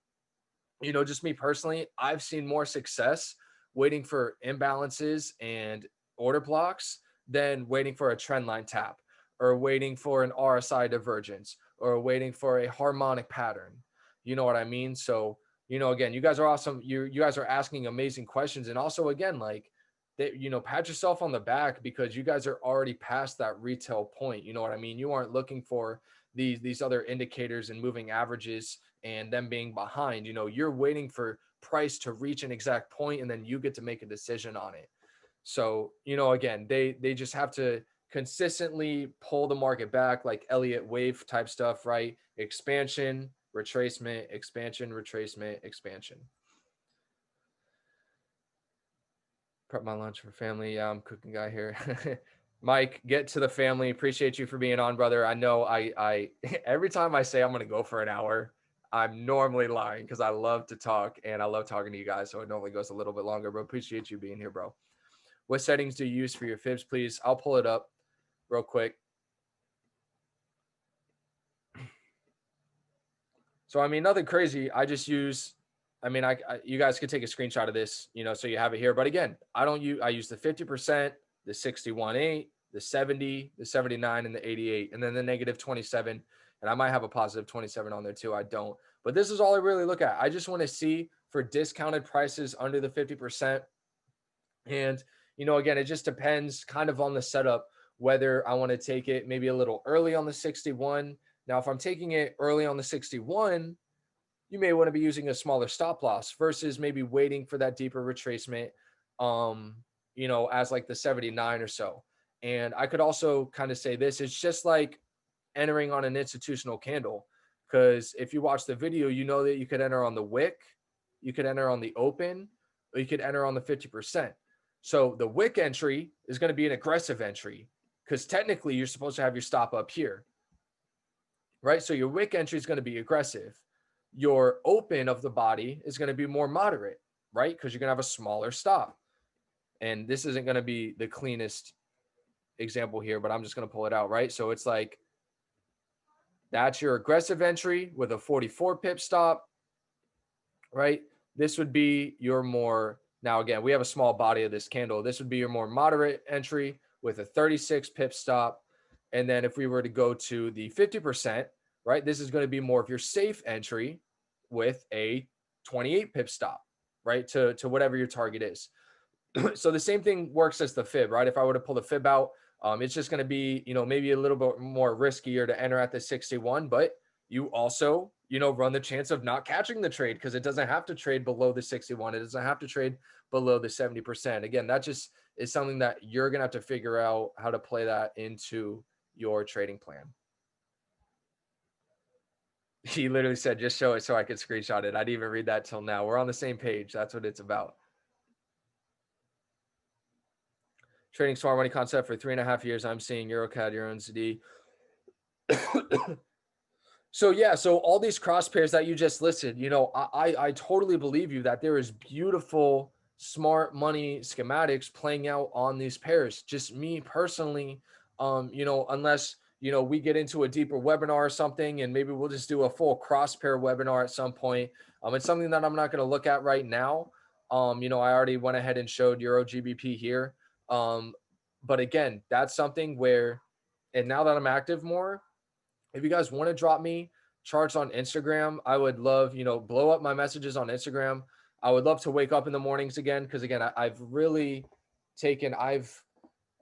just me personally, I've seen more success waiting for imbalances and order blocks than waiting for a trend line tap or waiting for an RSI divergence or waiting for a harmonic pattern. You know what I mean? So, again, you guys are awesome. You guys are asking amazing questions. And also, again, like, that, pat yourself on the back because you guys are already past that retail point. You know what I mean? You aren't looking for these other indicators and moving averages and them being behind. You're waiting for price to reach an exact point and then you get to make a decision on it. So, again, they just have to consistently pull the market back, like Elliott wave type stuff, right? Expansion, retracement, expansion, retracement, expansion. Prep my lunch for family. Yeah, I'm cooking guy here. Mike, get to the family. Appreciate you for being on, brother. I know I every time I say I'm gonna go for an hour, I'm normally lying because I love to talk and I love talking to you guys. So it normally goes a little bit longer, but appreciate you being here, bro. What settings do you use for your fibs, please? I'll pull it up real quick. So, I mean, nothing crazy. I just use, you guys could take a screenshot of this, so you have it here. But again, I use the 50%, the 61.8, the 70, the 79, and the 88, and then the negative 27. And I might have a positive 27 on there too. I don't. But this is all I really look at. I just want to see for discounted prices under the 50%. And, again, it just depends kind of on the setup, whether I want to take it maybe a little early on the 61. Now, if I'm taking it early on the 61, you may want to be using a smaller stop loss versus maybe waiting for that deeper retracement, as like the 79 or so. And I could also kind of say this, it's just like entering on an institutional candle. Because if you watch the video, you know that you could enter on the wick, you could enter on the open, or you could enter on the 50%. So the wick entry is going to be an aggressive entry because technically you're supposed to have your stop up here, right? So your wick entry is going to be aggressive. Your open of the body is going to be more moderate, right? Because you're going to have a smaller stop. And this isn't going to be the cleanest example here, but I'm just going to pull it out, right? So it's like, that's your aggressive entry with a 44 pip stop, right? This would be your more, now again, we have a small body of this candle. This would be your more moderate entry with a 36 pip stop. And then if we were to go to the 50%, right, this is going to be more of your safe entry with a 28 pip stop, right, to whatever your target is. So the same thing works as the fib, right? If I were to pull the fib out, it's just going to be, maybe a little bit more riskier to enter at the 61, but you also, run the chance of not catching the trade because it doesn't have to trade below the 61. It doesn't have to trade below the 70%. Again, that just is something that you're going to have to figure out how to play that into your trading plan. He literally said, just show it so I could screenshot it. I didn't even read that till now. We're on the same page. That's what it's about. Trading smart money concept for 3.5 years. I'm seeing EuroCAD, Euro NZD. So yeah, so all these cross pairs that you just listed, I totally believe you that there is beautiful smart money schematics playing out on these pairs. Just me personally, unless we get into a deeper webinar or something, and maybe we'll just do a full cross pair webinar at some point. It's something that I'm not going to look at right now. I already went ahead and showed Euro GBP here. But again, that's something where, and now that I'm active more, if you guys want to drop me charts on Instagram, I would love, blow up my messages on Instagram. I would love to wake up in the mornings again. Because again, I've really taken,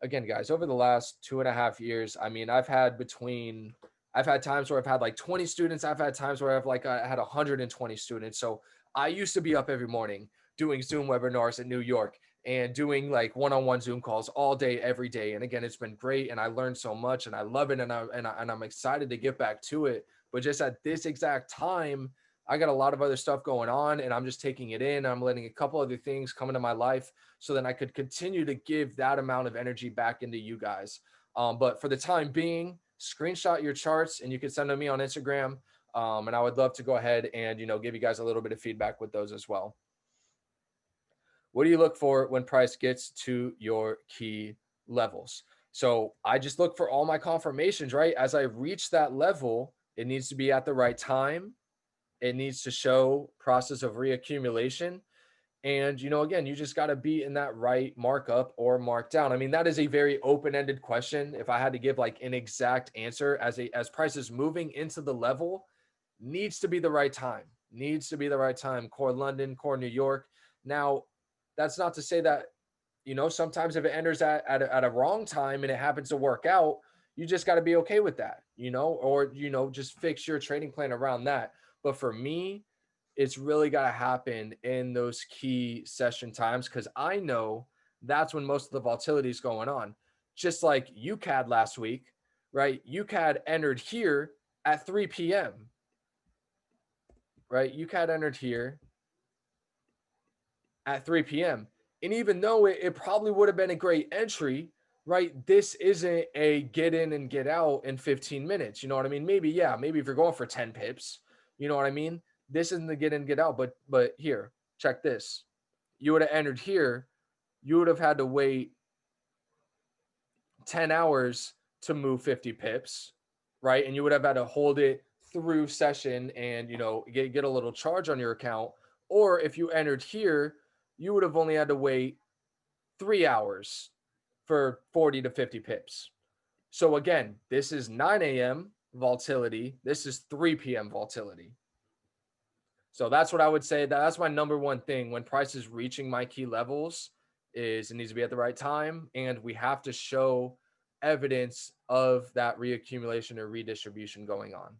again, guys, over the last 2.5 years, I've had times where I've had like 20 students. I've had times where I had 120 students. So I used to be up every morning doing Zoom webinars in New York and doing like one-on-one Zoom calls all day, every day. And again, it's been great. And I learned so much and I love it. And I'm excited to get back to it. But just at this exact time, I got a lot of other stuff going on and I'm just taking it in. I'm letting a couple other things come into my life so then I could continue to give that amount of energy back into you guys. But for the time being, screenshot your charts and you can send them to me on Instagram. And I would love to go ahead and, give you guys a little bit of feedback with those as well. What do you look for when price gets to your key levels? So I just look for all my confirmations, right? As I reach that level, it needs to be at the right time. It needs to show process of reaccumulation. And, again, you just got to be in that right markup or markdown. I mean, that is a very open-ended question. If I had to give like an exact answer, as prices moving into the level, needs to be the right time. Needs to be the right time. Core London, core New York. Now, that's not to say that, sometimes if it enters at a wrong time and it happens to work out, you just got to be okay with that, or, just fix your trading plan around that. But for me, it's really got to happen in those key session times, because I know that's when most of the volatility is going on. Just like UCAD last week, right? UCAD entered here at 3 p.m., right? UCAD entered here at 3 p.m. And even though it probably would have been a great entry, right? This isn't a get in and get out in 15 minutes. You know what I mean? Maybe, yeah, maybe if you're going for 10 pips, you know what I mean? This isn't the get in, get out. But here, check this. You would have entered here, you would have had to wait 10 hours to move 50 pips, right? And you would have had to hold it through session and, get a little charge on your account. Or if you entered here, you would have only had to wait 3 hours for 40 to 50 pips. So again, this is 9 a.m. volatility. This is 3 p.m. volatility. So that's what I would say. That's my number one thing when price is reaching my key levels, is it needs to be at the right time. And we have to show evidence of that reaccumulation or redistribution going on.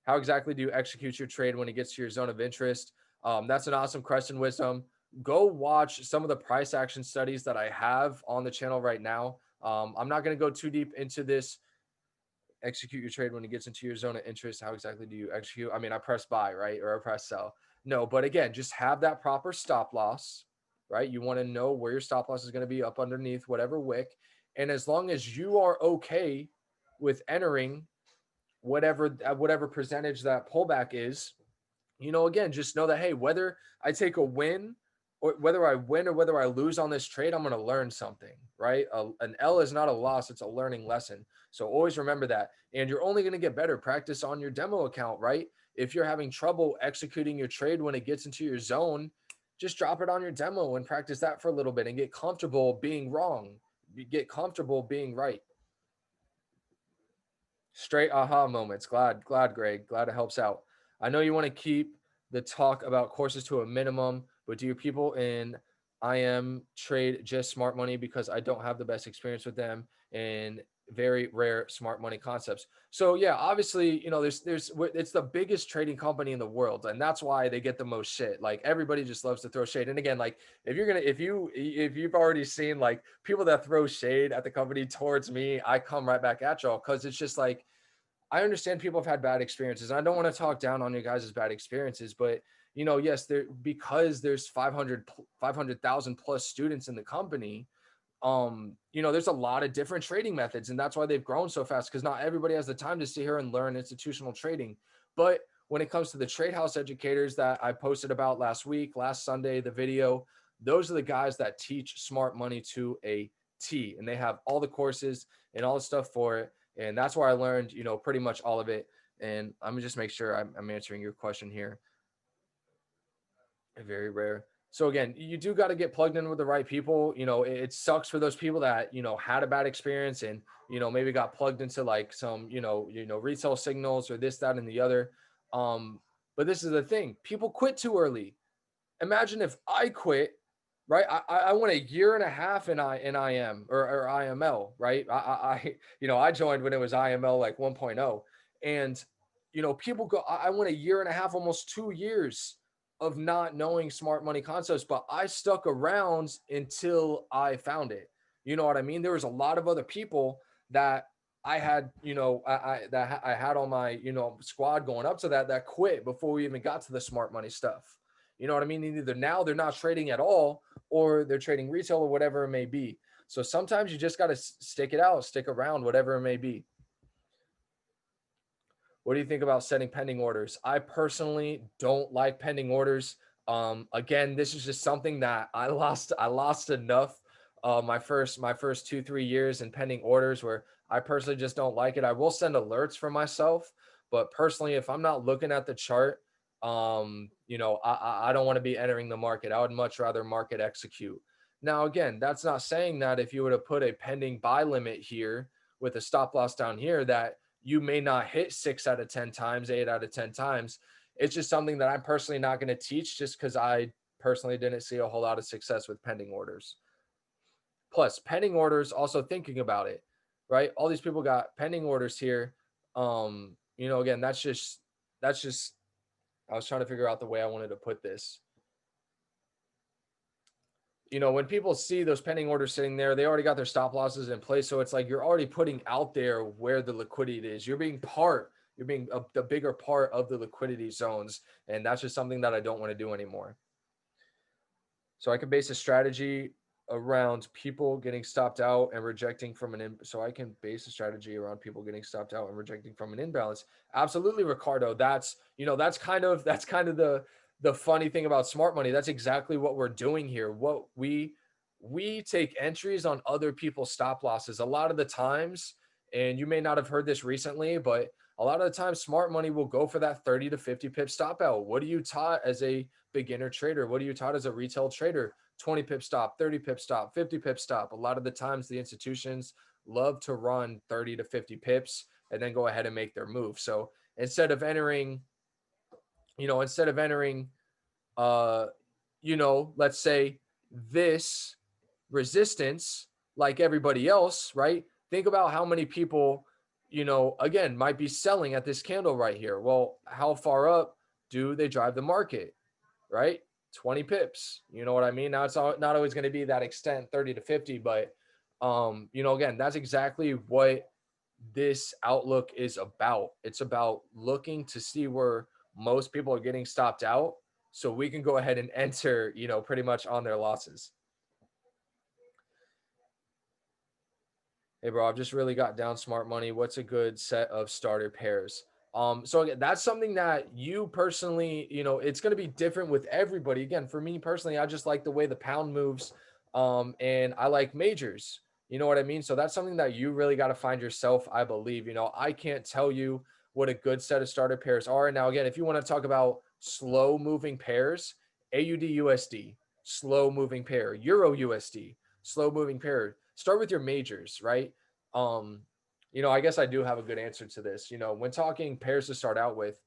How exactly do you execute your trade when it gets to your zone of interest? That's an awesome question, Wisdom. Go watch some of the price action studies that I have on the channel right now. I'm not going to go too deep into this. Execute your trade when it gets into your zone of interest. How exactly do you execute? I mean, I press buy, right? Or I press sell. No, but again, just have that proper stop loss, right? You want to know where your stop loss is going to be up underneath whatever wick. And as long as you are okay with entering whatever percentage that pullback is, again, just know that, hey, whether I take a win or whether I win or whether I lose on this trade, I'm going to learn something, right? An L is not a loss. It's a learning lesson. So always remember that. And you're only going to get better. Practice on your demo account, right? If you're having trouble executing your trade when it gets into your zone, just drop it on your demo and practice that for a little bit and get comfortable being wrong. Get comfortable being right. Straight aha moments. Glad, Greg. Glad it helps out. I know you want to keep the talk about courses to a minimum, but do your people in IM trade just smart money because I don't have the best experience with them and very rare smart money concepts? So yeah, obviously, there's it's the biggest trading company in the world, and that's why they get the most shit. Like everybody just loves to throw shade. And again, like if you've already seen like people that throw shade at the company towards me, I come right back at y'all, because it's just like, I understand people have had bad experiences. I don't want to talk down on you guys' bad experiences, but yes, because there's 500,000 plus students in the company. There's a lot of different trading methods, and that's why they've grown so fast, because not everybody has the time to sit here and learn institutional trading. But when it comes to the trade house educators that I posted about last Sunday, the video, those are the guys that teach smart money to a T, and they have all the courses and all the stuff for it. And that's where I learned, pretty much all of it. And I'm gonna just make sure I'm answering your question here. Very rare. So again, you do got to get plugged in with the right people. It sucks for those people that, had a bad experience and, maybe got plugged into like some, retail signals or this, that, and the other. But this is the thing. People quit too early. Imagine if I quit, right? I went a year and a half in IM or IML, right? I joined when it was IML like 1.0. And, people go, I went a year and a half, almost 2 years of not knowing smart money concepts, but I stuck around until I found it. You know what I mean? There was a lot of other people that I had, I had on my, squad going up to that quit before we even got to the smart money stuff. You know what I mean? Either now they're not trading at all, or they're trading retail or whatever it may be. So sometimes you just got to stick it out, stick around, whatever it may be. What do you think about setting pending orders? I personally don't like pending orders. Again, this is just something that I lost enough my first 2-3 years in pending orders, where I personally just don't like it. I will send alerts for myself, but personally, if I'm not looking at the chart, You know, I don't want to be entering the market. I would much rather market execute. Now, again, that's not saying that if you were to put a pending buy limit here with a stop loss down here, that you may not hit 6 out of 10 times, 8 out of 10 times. It's just something that I'm personally not going to teach just because I personally didn't see a whole lot of success with pending orders. Plus, pending orders, also thinking about it, right? All these people got pending orders here. You know, again, that's just I was trying to figure out the way I wanted to put this. You know, when people see those pending orders sitting there, they already got their stop losses in place. So it's like you're already putting out there where the liquidity is. You're being the bigger part of the liquidity zones. And that's just something that I don't want to do anymore. So I can base a strategy around people getting stopped out and rejecting from so I can base a strategy around people getting stopped out and rejecting from an imbalance. Absolutely, Ricardo. That's, you know, that's kind of the funny thing about smart money. That's exactly what we're doing here. What we take entries on other people's stop losses a lot of the times, and you may not have heard this recently, but a lot of the time smart money will go for that 30 to 50 pip stop out. What are you taught as a beginner trader? What are you taught as a retail trader? 20 pip stop, 30 pip stop, 50 pip stop. A lot of the times the institutions love to run 30 to 50 pips and then go ahead and make their move. So instead of entering, uh, you know, let's say this resistance like everybody else, right? Think about how many people, you know, again, might be selling at this candle right here. Well, how far up do they drive the market, right? 20 pips. You know what I mean? Now it's not always going to be that extent, 30 to 50, but you know, again, that's exactly what this outlook is about. It's about looking to see where most people are getting stopped out so we can go ahead and enter, you know, pretty much on their losses. Hey, bro, I've just really got down smart money. What's a good set of starter pairs? So again, that's something that you personally, you know, it's going to be different with everybody. Again, for me personally, I just like the way the pound moves, and I like majors. You know what I mean? So that's something that you really got to find yourself, I believe. You know, I can't tell you what a good set of starter pairs are. Now, again, if you want to talk about slow moving pairs, AUD USD, slow moving pair, Euro USD, slow moving pair. Start with your majors, right? Um, you know, I guess I do have a good answer to this. You know, when talking pairs to start out with,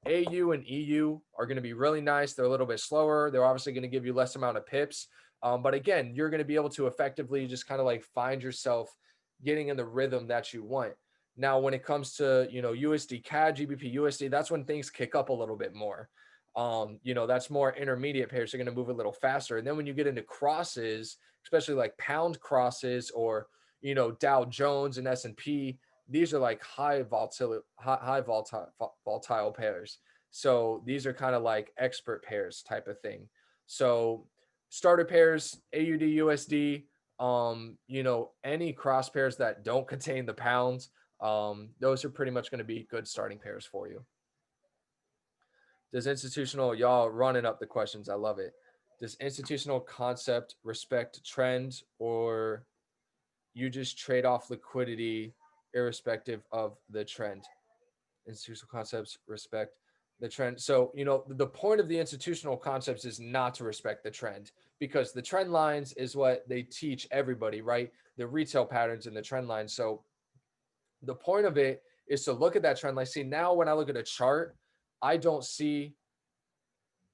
AU and EU are going to be really nice. They're a little bit slower. They're obviously going to give you less amount of pips. But again, you're going to be able to effectively just kind of like find yourself getting in the rhythm that you want. Now, when it comes to, you know, USD CAD, GBP USD, that's when things kick up a little bit more. You know, that's more intermediate pairs. They're going to move a little faster. And then when you get into crosses, especially like pound crosses or, you know, Dow Jones and S&P, these are like high volatile pairs. So these are kind of like expert pairs type of thing. So starter pairs, AUD, USD, you know, any cross pairs that don't contain the pounds, those are pretty much going to be good starting pairs for you. Does institutional, y'all running up the questions. I love it. Does institutional concept respect trend, or you just trade off liquidity irrespective of the trend? Institutional concepts respect the trend. So, you know, the point of the institutional concepts is not to respect the trend, because the trend lines is what they teach everybody, right? The retail patterns and the trend lines. So the point of it is to look at that trend line. See, now when I look at a chart, I don't see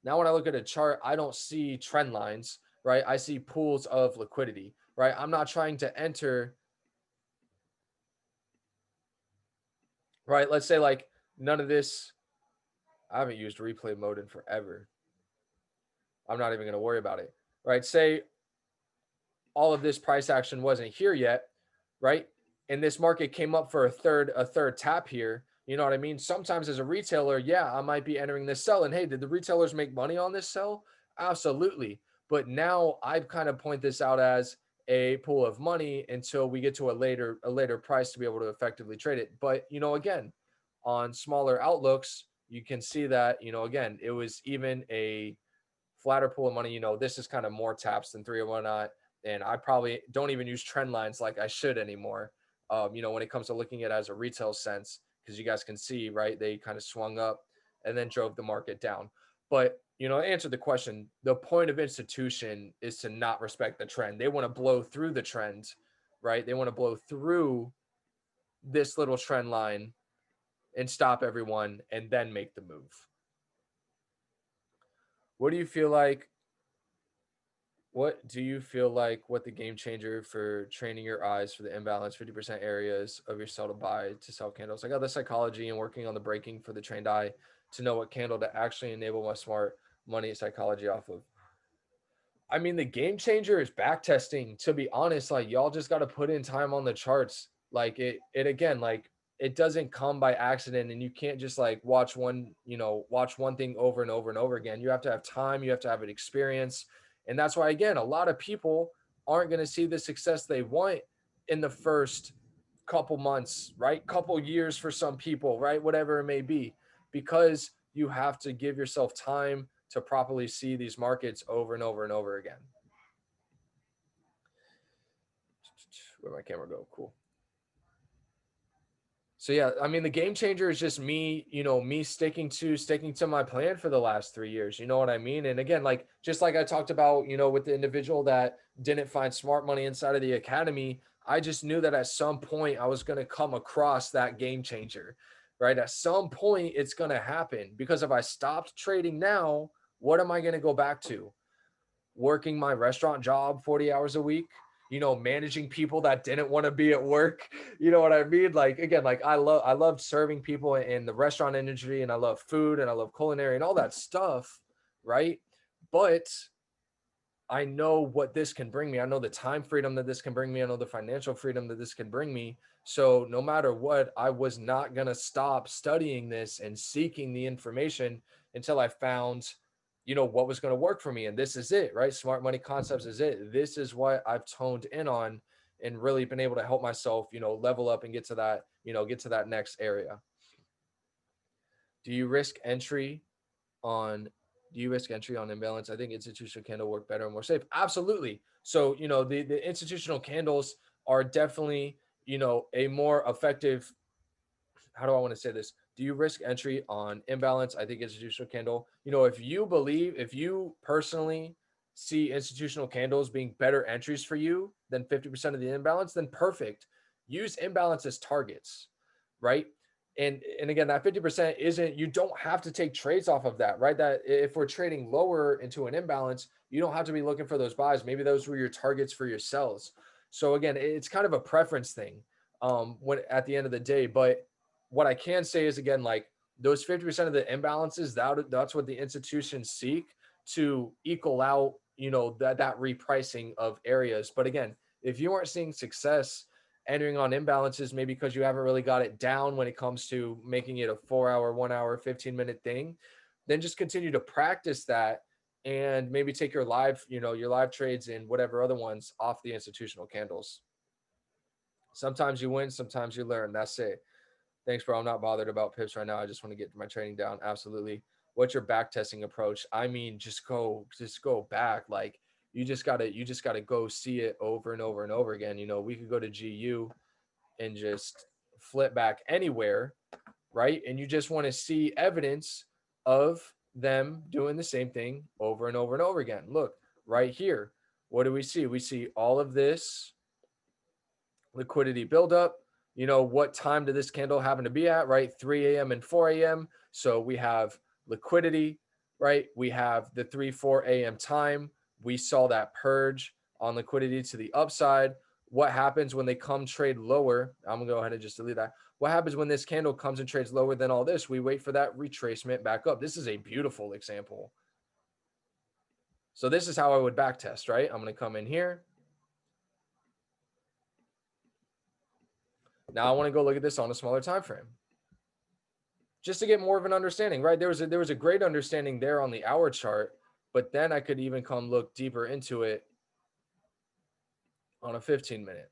now, when I look at a chart, I don't see trend lines, right? I see pools of liquidity, right? I'm not trying to enter, right? Let's say like none of this, I haven't used replay mode in forever. I'm not even going to worry about it, right? Say all of this price action wasn't here yet, right? And this market came up for a third tap here. You know what I mean? Sometimes as a retailer, yeah, I might be entering this sell. And hey, did the retailers make money on this sell? Absolutely. But now I've kind of point this out as a pool of money until we get to a later price to be able to effectively trade it. But you know, again, on smaller outlooks, you can see that, you know, again, it was even a flatter pool of money. You know, this is kind of more taps than 301. And I probably don't even use trend lines like I should anymore. You know, when it comes to looking at it as a retail sense, because you guys can see, right, they kind of swung up and then drove the market down. But, you know, answer the question, the point of institution is to not respect the trend. They want to blow through the trend, right? They want to blow through this little trend line and stop everyone and then make the move. What do you feel like? What do you feel like what the game changer for training your eyes for the imbalance 50% areas of your sell to buy to sell candles? I got the psychology and working on the breaking for the trained eye to know what candle to actually enable my smart money psychology off of. I mean, the game changer is back testing. To be honest, like y'all just got to put in time on the charts. Like it again, like it doesn't come by accident, and you can't just like watch one thing over and over and over again. You have to have time, you have to have an experience, and that's why again, a lot of people aren't going to see the success they want in the first couple months, right? Couple years for some people, right? Whatever it may be, because you have to give yourself time to properly see these markets over and over and over again. Where'd my camera go? Cool. So yeah, I mean, the game changer is just me, me sticking to my plan for the last 3 years. You know what I mean? And again, like, just like I talked about, with the individual that didn't find smart money inside of the academy, I just knew that at some point I was going to come across that game changer, right? At some point it's going to happen, because if I stopped trading now, what am I going to go back to? Working my restaurant job 40 hours a week, managing people that didn't want to be at work. You know what I mean? Like, again, like I love serving people in the restaurant industry, and I love food and I love culinary and all that stuff. Right. But I know what this can bring me. I know the time freedom that this can bring me. I know the financial freedom that this can bring me. So no matter what, I was not going to stop studying this and seeking the information until I found, what was going to work for me. And this is it, right? Smart money concepts is it. This is what I've toned in on and really been able to help myself, level up and get to that next area. Do you risk entry on imbalance? I think institutional candle work better and more safe. Absolutely. So, the institutional candles are definitely, a more effective. How do I want to say this? Do you risk entry on imbalance? I think institutional candle, if you personally see institutional candles being better entries for you than 50% of the imbalance, then perfect. Use imbalance as targets, right? And again, that 50% isn't, you don't have to take trades off of that, right? That if we're trading lower into an imbalance, you don't have to be looking for those buys. Maybe those were your targets for your sells. So again, it's kind of a preference thing when at the end of the day. But what I can say is, again, like those 50% of the imbalances, that's what the institutions seek to equal out, that repricing of areas. But again, if you aren't seeing success entering on imbalances, maybe because you haven't really got it down when it comes to making it a 4-hour, 1 hour, 15-minute thing, then just continue to practice that and maybe take your live trades and whatever other ones off the institutional candles. Sometimes you win, sometimes you learn. That's it. Thanks, bro. I'm not bothered about pips right now. I just want to get my trading down. Absolutely. What's your back testing approach? I mean, just go back. Like you just gotta go see it over and over and over again. We could go to GU and just flip back anywhere, right? And you just want to see evidence of them doing the same thing over and over and over again. Look, right here. What do we see? We see all of this liquidity buildup. What time did this candle happen to be at, right? 3 a.m. and 4 a.m. So we have liquidity, right? We have the 3-4 a.m. time. We saw that purge on liquidity to the upside. What happens when they come trade lower? I'm gonna go ahead and just delete that. What happens when this candle comes and trades lower than all this? We wait for that retracement back up. This is a beautiful example. So this is how I would back test, right? I'm gonna come in here. Now I want to go look at this on a smaller time frame, just to get more of an understanding, right? There was a great understanding there on the hour chart, but then I could even come look deeper into it on a 15-minute.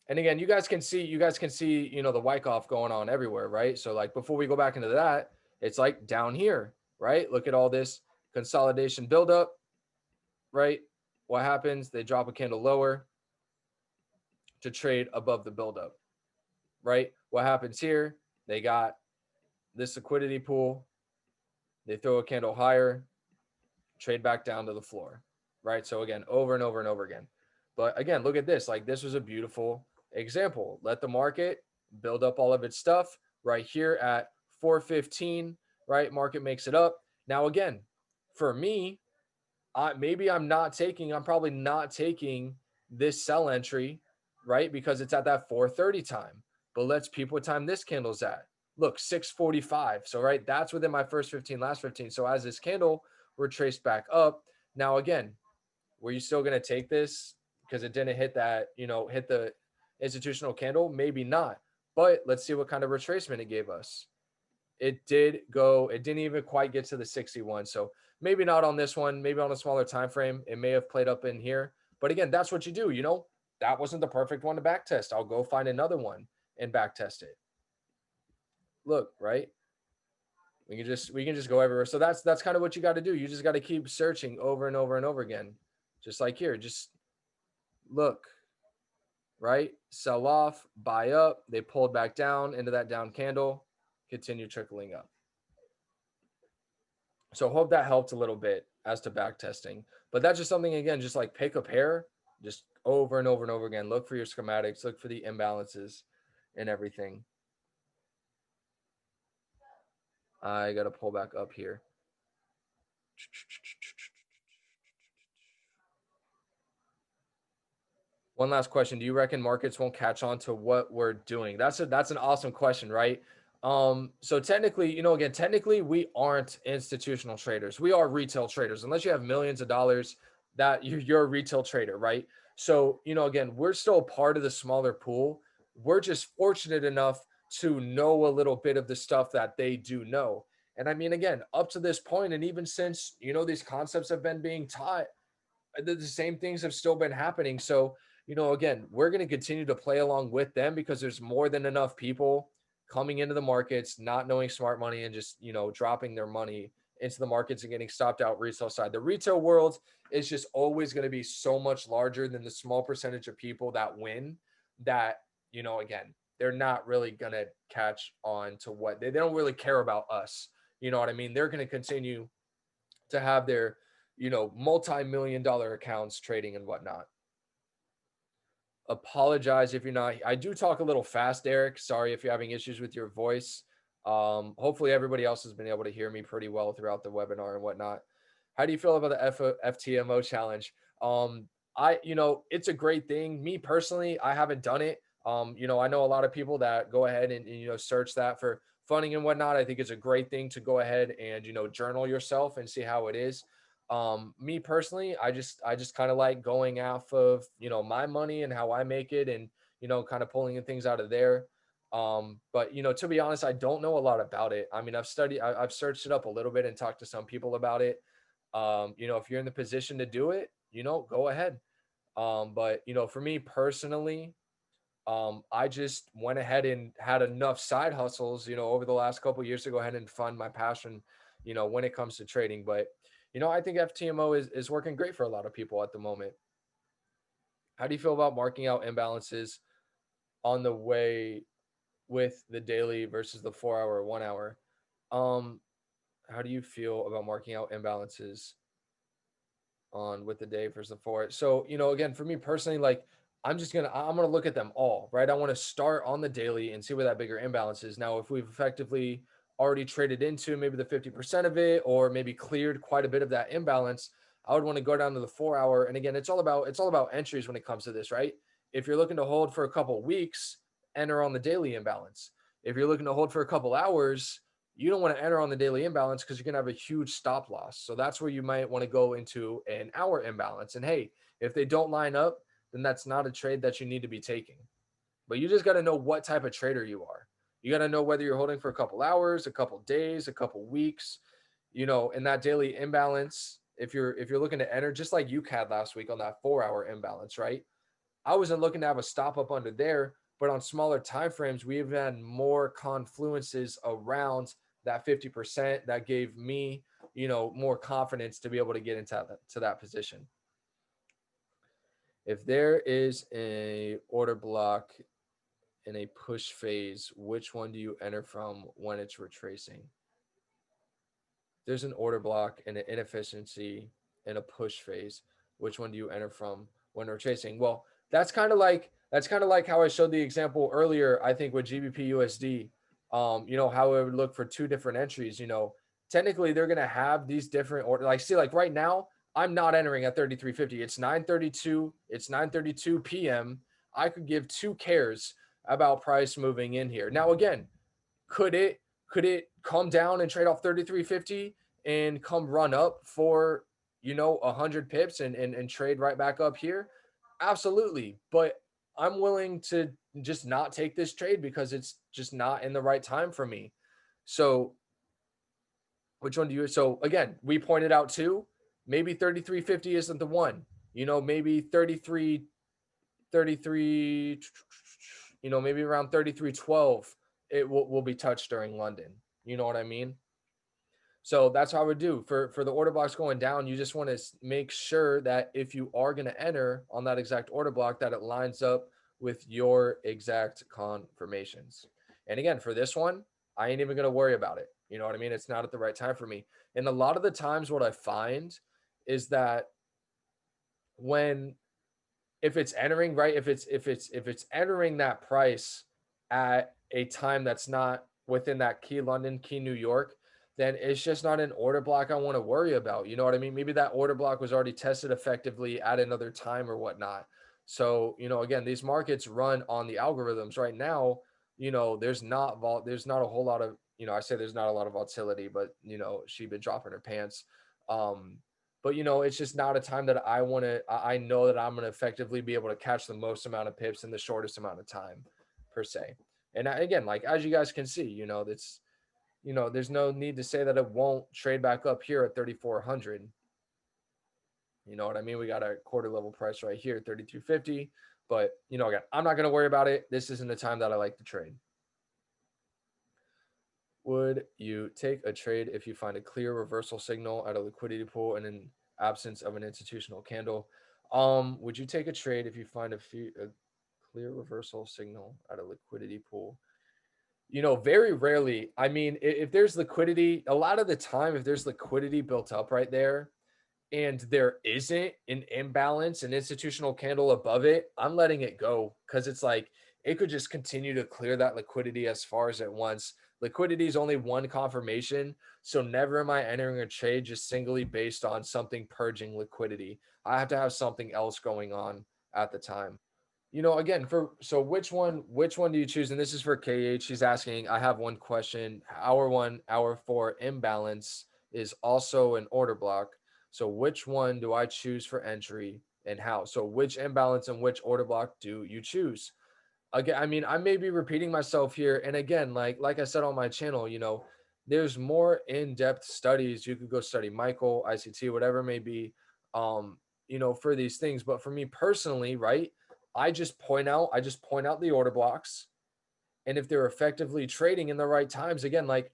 And again, you guys can see, the Wyckoff going on everywhere, right? So like before we go back into that, it's like down here, right? Look at all this consolidation buildup, right? What happens? They drop a candle lower to trade above the buildup, right? What happens here? They got this liquidity pool. They throw a candle higher, trade back down to the floor, right? So again, over and over and over again. But again, look at this. Like, this was a beautiful example. Let the market build up all of its stuff right here at 415, right? Market makes it up. Now, again, for me, I'm probably not taking this sell entry, right? Because it's at that 430 time. But let's peep what time this candle's at. Look, 645. So, right, that's within my first 15, last 15. So as this candle retraced back up, now again, were you still going to take this because it didn't hit that, hit the institutional candle? Maybe not. But let's see what kind of retracement it gave us. It didn't even quite get to the 61. So maybe not on this one, maybe on a smaller time frame. It may have played up in here. But again, that's what you do. That wasn't the perfect one to back test. I'll go find another one and back test it. Look, right? We can just go everywhere. So that's kind of what you got to do. You just got to keep searching over and over and over again. Just like here, just look, right? Sell off, buy up. They pulled back down into that down candle, continue trickling up. So hope that helped a little bit as to back testing. But that's just something, again, just like pick a pair, just over and over and over again. Look for your schematics, look for the imbalances and everything. I got to pull back up here. One last question. Do you reckon markets won't catch on to what we're doing? That's an awesome question, right? So technically, technically we aren't institutional traders. We are retail traders. Unless you have millions of dollars, that you're a retail trader, right? So, again, we're still part of the smaller pool. We're just fortunate enough to know a little bit of the stuff that they do know. And I mean, again, up to this point, and even since, these concepts have been being taught, the same things have still been happening. So, again, we're going to continue to play along with them because there's more than enough people coming into the markets, not knowing smart money and just, dropping their money into the markets and getting stopped out retail side. The retail world is just always going to be so much larger than the small percentage of people that win that, again, they're not really going to catch on to what they don't really care about us. You know what I mean? They're going to continue to have their, multi-million-dollar accounts trading and whatnot. Apologize if you're not. I do talk a little fast, Eric. Sorry if you're having issues with your voice. Hopefully everybody else has been able to hear me pretty well throughout the webinar and whatnot. How do you feel about the FTMO challenge? It's a great thing. Me personally, I haven't done it. I know a lot of people that go ahead and search that for funding and whatnot. I think it's a great thing to go ahead and, journal yourself and see how it is. Me personally, I just kind of like going off of, my money and how I make it and, kind of pulling things out of there. But, to be honest, I don't know a lot about it. I mean, I've searched it up a little bit and talked to some people about it. If you're in the position to do it, go ahead. But, for me personally, I just went ahead and had enough side hustles, over the last couple of years to go ahead and fund my passion, when it comes to trading. But, I think FTMO is working great for a lot of people at the moment. How do you feel about marking out imbalances on the way with the daily versus the 4 hour, 1 hour? How do you feel about marking out imbalances on with the day versus the 4? So, again, for me personally, like I'm gonna look at them all, right? I want to start on the daily and see where that bigger imbalance is. Now, if we've effectively already traded into maybe the 50% of it, or maybe cleared quite a bit of that imbalance, I would want to go down to the 4 hour. And again, it's all about entries when it comes to this, right? If you're looking to hold for a couple weeks, enter on the daily imbalance. If you're looking to hold for a couple hours, you don't want to enter on the daily imbalance because you're going to have a huge stop loss. So that's where you might want to go into an hour imbalance. And hey, if they don't line up, then that's not a trade that you need to be taking. But you just got to know what type of trader you are. You got to know whether you're holding for a couple hours, a couple days, a couple weeks, in that daily imbalance. If you're looking to enter, just like you had last week on that 4 hour imbalance, right? I wasn't looking to have a stop up under there, but on smaller time frames, we've had more confluences around that 50% that gave me, more confidence to be able to get into that position. If there is a order block in a push phase, which one do you enter from when it's retracing? There's an order block and an inefficiency in a push phase. Which one do you enter from when retracing? Well, that's kind of like how I showed the example earlier, I think with GBP USD. How it would look for two different entries. Technically they're gonna have these different order. Like, see, like right now, I'm not entering at 33.50. It's 9:32. It's 9:32 p.m. I could give two cares about price moving in here. Now, again, could it come down and trade off 33.50 and come run up for 100 pips and trade right back up here? Absolutely. But I'm willing to just not take this trade because it's just not in the right time for me. So which one do you? So again, we pointed out too, maybe 33.50 isn't the one. Maybe 33, maybe around 33.12, it will be touched during London. You know what I mean? So that's how I would do for the order blocks going down. You just want to make sure that if you are going to enter on that exact order block, that it lines up with your exact confirmations. And again, for this one, I ain't even going to worry about it. You know what I mean? It's not at the right time for me. And a lot of the times what I find is that when if it's entering, right, if it's entering that price at a time that's not within that key London, key New York, then it's just not an order block I want to worry about. You know what I mean? Maybe that order block was already tested effectively at another time or whatnot. So, again, these markets run on the algorithms right now. There's not a whole lot of, I say there's not a lot of volatility, but she's been dropping her pants. But it's just not a time that I know that I'm going to effectively be able to catch the most amount of pips in the shortest amount of time per se. And again, like, as you guys can see, there's no need to say that it won't trade back up here at 3,400. You know what I mean? We got a quarter level price right here, 32.50. But, again, I'm not going to worry about it. This isn't the time that I like to trade. Would you take a trade if you find a clear reversal signal at a liquidity pool and in absence of an institutional candle? Would you take a trade if you find a clear reversal signal at a liquidity pool? Very rarely. I mean, if there's liquidity, a lot of the time, if there's liquidity built up right there and there isn't an imbalance, an institutional candle above it, I'm letting it go because it's like it could just continue to clear that liquidity as far as it wants. Liquidity is only one confirmation, so never am I entering a trade just singly based on something purging liquidity. I have to have something else going on at the time. Again, so which one do you choose? And this is for KH. She's asking, I have one question. Hour 4 imbalance is also an order block. So which one do I choose for entry and how? So which imbalance and which order block do you choose? Again, I mean, I may be repeating myself here. And again, like I said on my channel, there's more in-depth studies. You could go study Michael, ICT, whatever it may be, for these things. But for me personally, right, I just point out the order blocks. And if they're effectively trading in the right times, again, like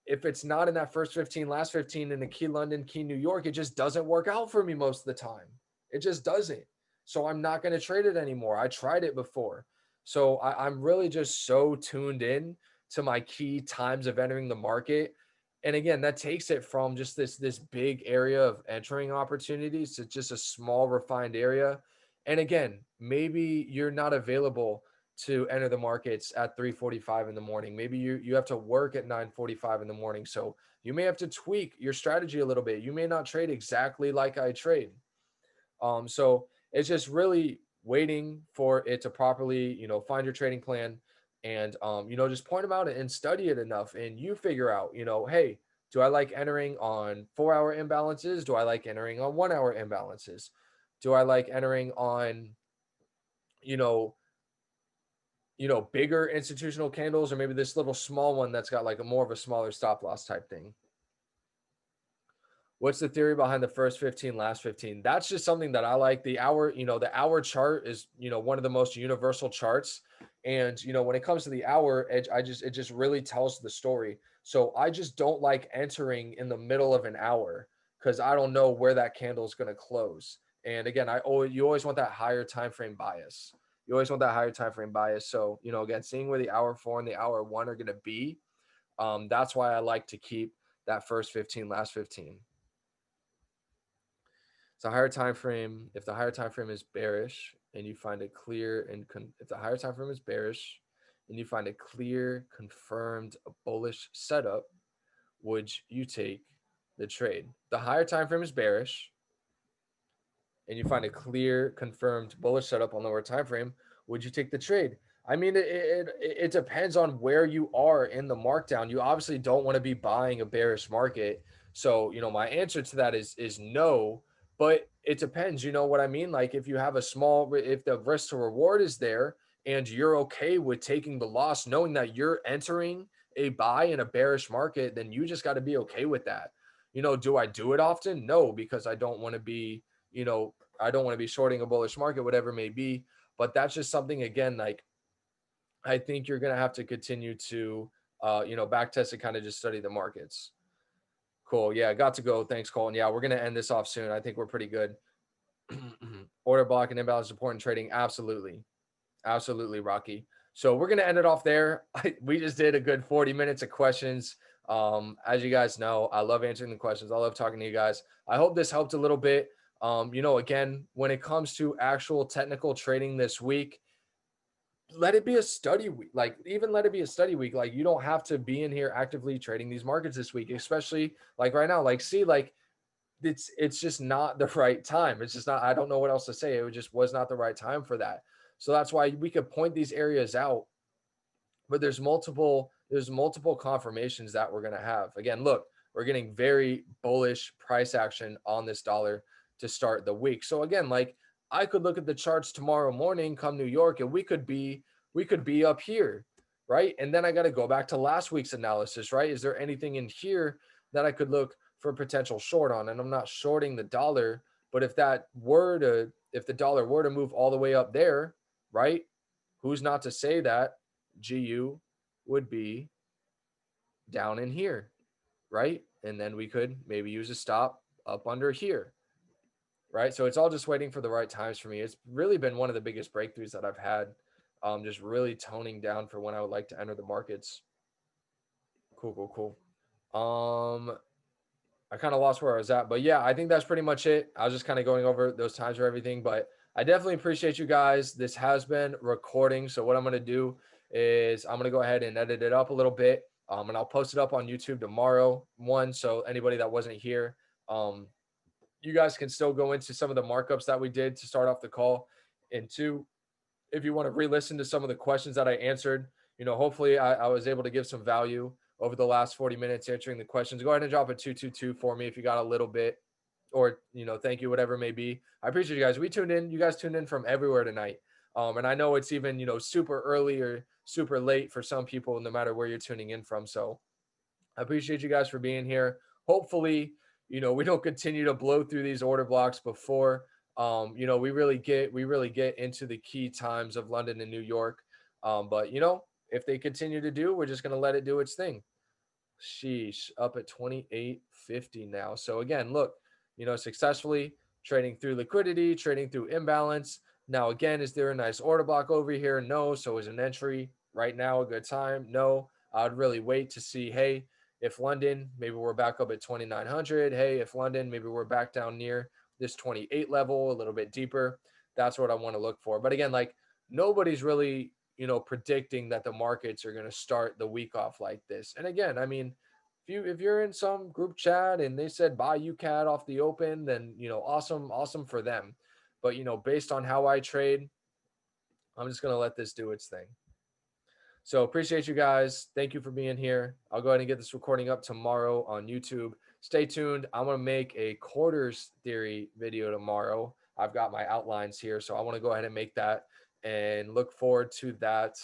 if it's not in that first 15, last 15 in the key London, key New York, it just doesn't work out for me most of the time. It just doesn't. So I'm not going to trade it anymore. I tried it before. So I'm really just so tuned in to my key times of entering the market. And again, that takes it from just this big area of entering opportunities to just a small refined area. And again, maybe you're not available to enter the markets at 3:45 in the morning. Maybe you have to work at 9:45 in the morning. So you may have to tweak your strategy a little bit. You may not trade exactly like I trade. So it's just really waiting for it to properly, find your trading plan and, just point them out and study it enough. And you figure out, hey, do I like entering on 4-hour imbalances? Do I like entering on 1-hour imbalances? Do I like entering on, you know, bigger institutional candles, or maybe this little small one that's got like a more of a smaller stop loss type thing? What's the theory behind the first 15, last 15? That's just something that I like. The hour chart is, one of the most universal charts. And, when it comes to the hour edge, it just really tells the story. So I just don't like entering in the middle of an hour because I don't know where that candle is going to close. And again, you always want that higher time frame bias. You always want that higher time frame bias. So, you know, again, seeing where the hour 4 and the hour 1 are going to be, that's why I like to keep that first 15, last 15. So higher time frame, if the higher time frame is bearish and you find a clear if the higher time frame is bearish and you find a clear confirmed bullish setup, would you take the trade? The higher time frame is bearish and you find a clear confirmed bullish setup on the lower time frame, would you take the trade? I mean, it depends on where you are in the markdown. You obviously don't want to be buying a bearish market. So, you know, my answer to that is no, but it depends. You know what I mean? Like if you have if the risk to reward is there and you're okay with taking the loss, knowing that you're entering a buy in a bearish market, then you just got to be okay with that. You know, do I do it often? No, because I don't want to be, you know, I don't want to be shorting a bullish market, whatever it may be. But that's just something, again, like I think you're going to have to continue to, you know, back test and kind of just study the markets. Cool. Yeah, got to go. Thanks, Colton. Yeah, we're going to end this off soon. I think we're pretty good. Order block and imbalance support and trading. Absolutely. Absolutely, Rocky. So we're going to end it off there. We just did a good 40 minutes of questions. As you guys know, I love answering the questions. I love talking to you guys. I hope this helped a little bit. You know, again, when it comes to actual technical trading this week, let it be a study week. Like, even let it be a study week. Like, you don't have to be in here actively trading these markets this week, especially like right now. Like, see, like it's just not the right time. It's just not, I don't know what else to say. It just was not the right time for that. So that's why we could point these areas out, but there's multiple confirmations that we're going to have. Again, look, we're getting very bullish price action on this dollar to start the week. So again, like I could look at the charts tomorrow morning come New York and we could be up here, right? And then I got to go back to last week's analysis, right? Is there anything in here that I could look for potential short on? And I'm not shorting the dollar, but if the dollar were to move all the way up there, right? Who's not to say that GU would be down in here, right? And then we could maybe use a stop up under here, right? So it's all just waiting for the right times for me. It's really been one of the biggest breakthroughs that I've had, just really toning down for when I would like to enter the markets. Cool. I kind of lost where I was at, but yeah, I think that's pretty much it. I was just kind of going over those times for everything, but I definitely appreciate you guys. This has been recording. So what I'm going to do is I'm going to go ahead and edit it up a little bit. And I'll post it up on YouTube tomorrow. One, so anybody that wasn't here, you guys can still go into some of the markups that we did to start off the call. And two, if you want to re-listen to some of the questions that I answered, you know, hopefully I was able to give some value over the last 40 minutes answering the questions. Go ahead and drop a 222 for me if you got a little bit, or, you know, thank you, whatever it may be. I appreciate you guys. You guys tuned in from everywhere tonight. And I know it's even, you know, super early or super late for some people, no matter where you're tuning in from. So I appreciate you guys for being here. Hopefully, you know, we don't continue to blow through these order blocks before, you know, we really get into the key times of London and New York. But, you know, if they continue to do, we're just going to let it do its thing. Sheesh, up at 28.50 now. So again, look, you know, successfully trading through liquidity, trading through imbalance. Now, again, is there a nice order block over here? No. So is an entry right now a good time? No. I'd really wait to see, hey, if London, maybe we're back up at 2,900. Hey, if London, maybe we're back down near this 28 level, a little bit deeper. That's what I want to look for. But again, like nobody's really, you know, predicting that the markets are going to start the week off like this. And again, I mean, if you're in some group chat and they said buy UCAD off the open, then, you know, awesome for them. But, you know, based on how I trade, I'm just going to let this do its thing. So appreciate you guys. Thank you for being here. I'll go ahead and get this recording up tomorrow on YouTube. Stay tuned. I'm going to make a quarters theory video tomorrow. I've got my outlines here, so I want to go ahead and make that and look forward to that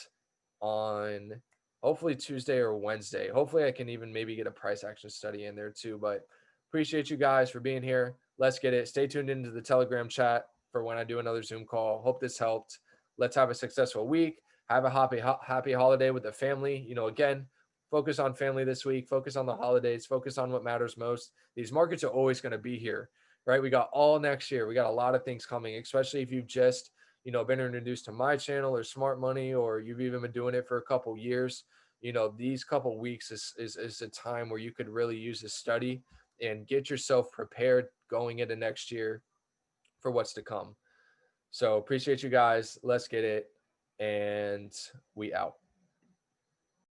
on hopefully Tuesday or Wednesday. Hopefully I can even maybe get a price action study in there too, but appreciate you guys for being here. Let's get it. Stay tuned into the Telegram chat for when I do another Zoom call. Hope this helped. Let's have a successful week. Have a happy holiday with the family. You know, again, focus on family this week. Focus on the holidays. Focus on what matters most. These markets are always going to be here, right? We got all next year. We got a lot of things coming, especially if you just, you know, been introduced to my channel or Smart Money, or you've even been doing it for a couple years, you know, these couple weeks is a time where you could really use this study and get yourself prepared going into next year for what's to come. So appreciate you guys. Let's get it. And we out.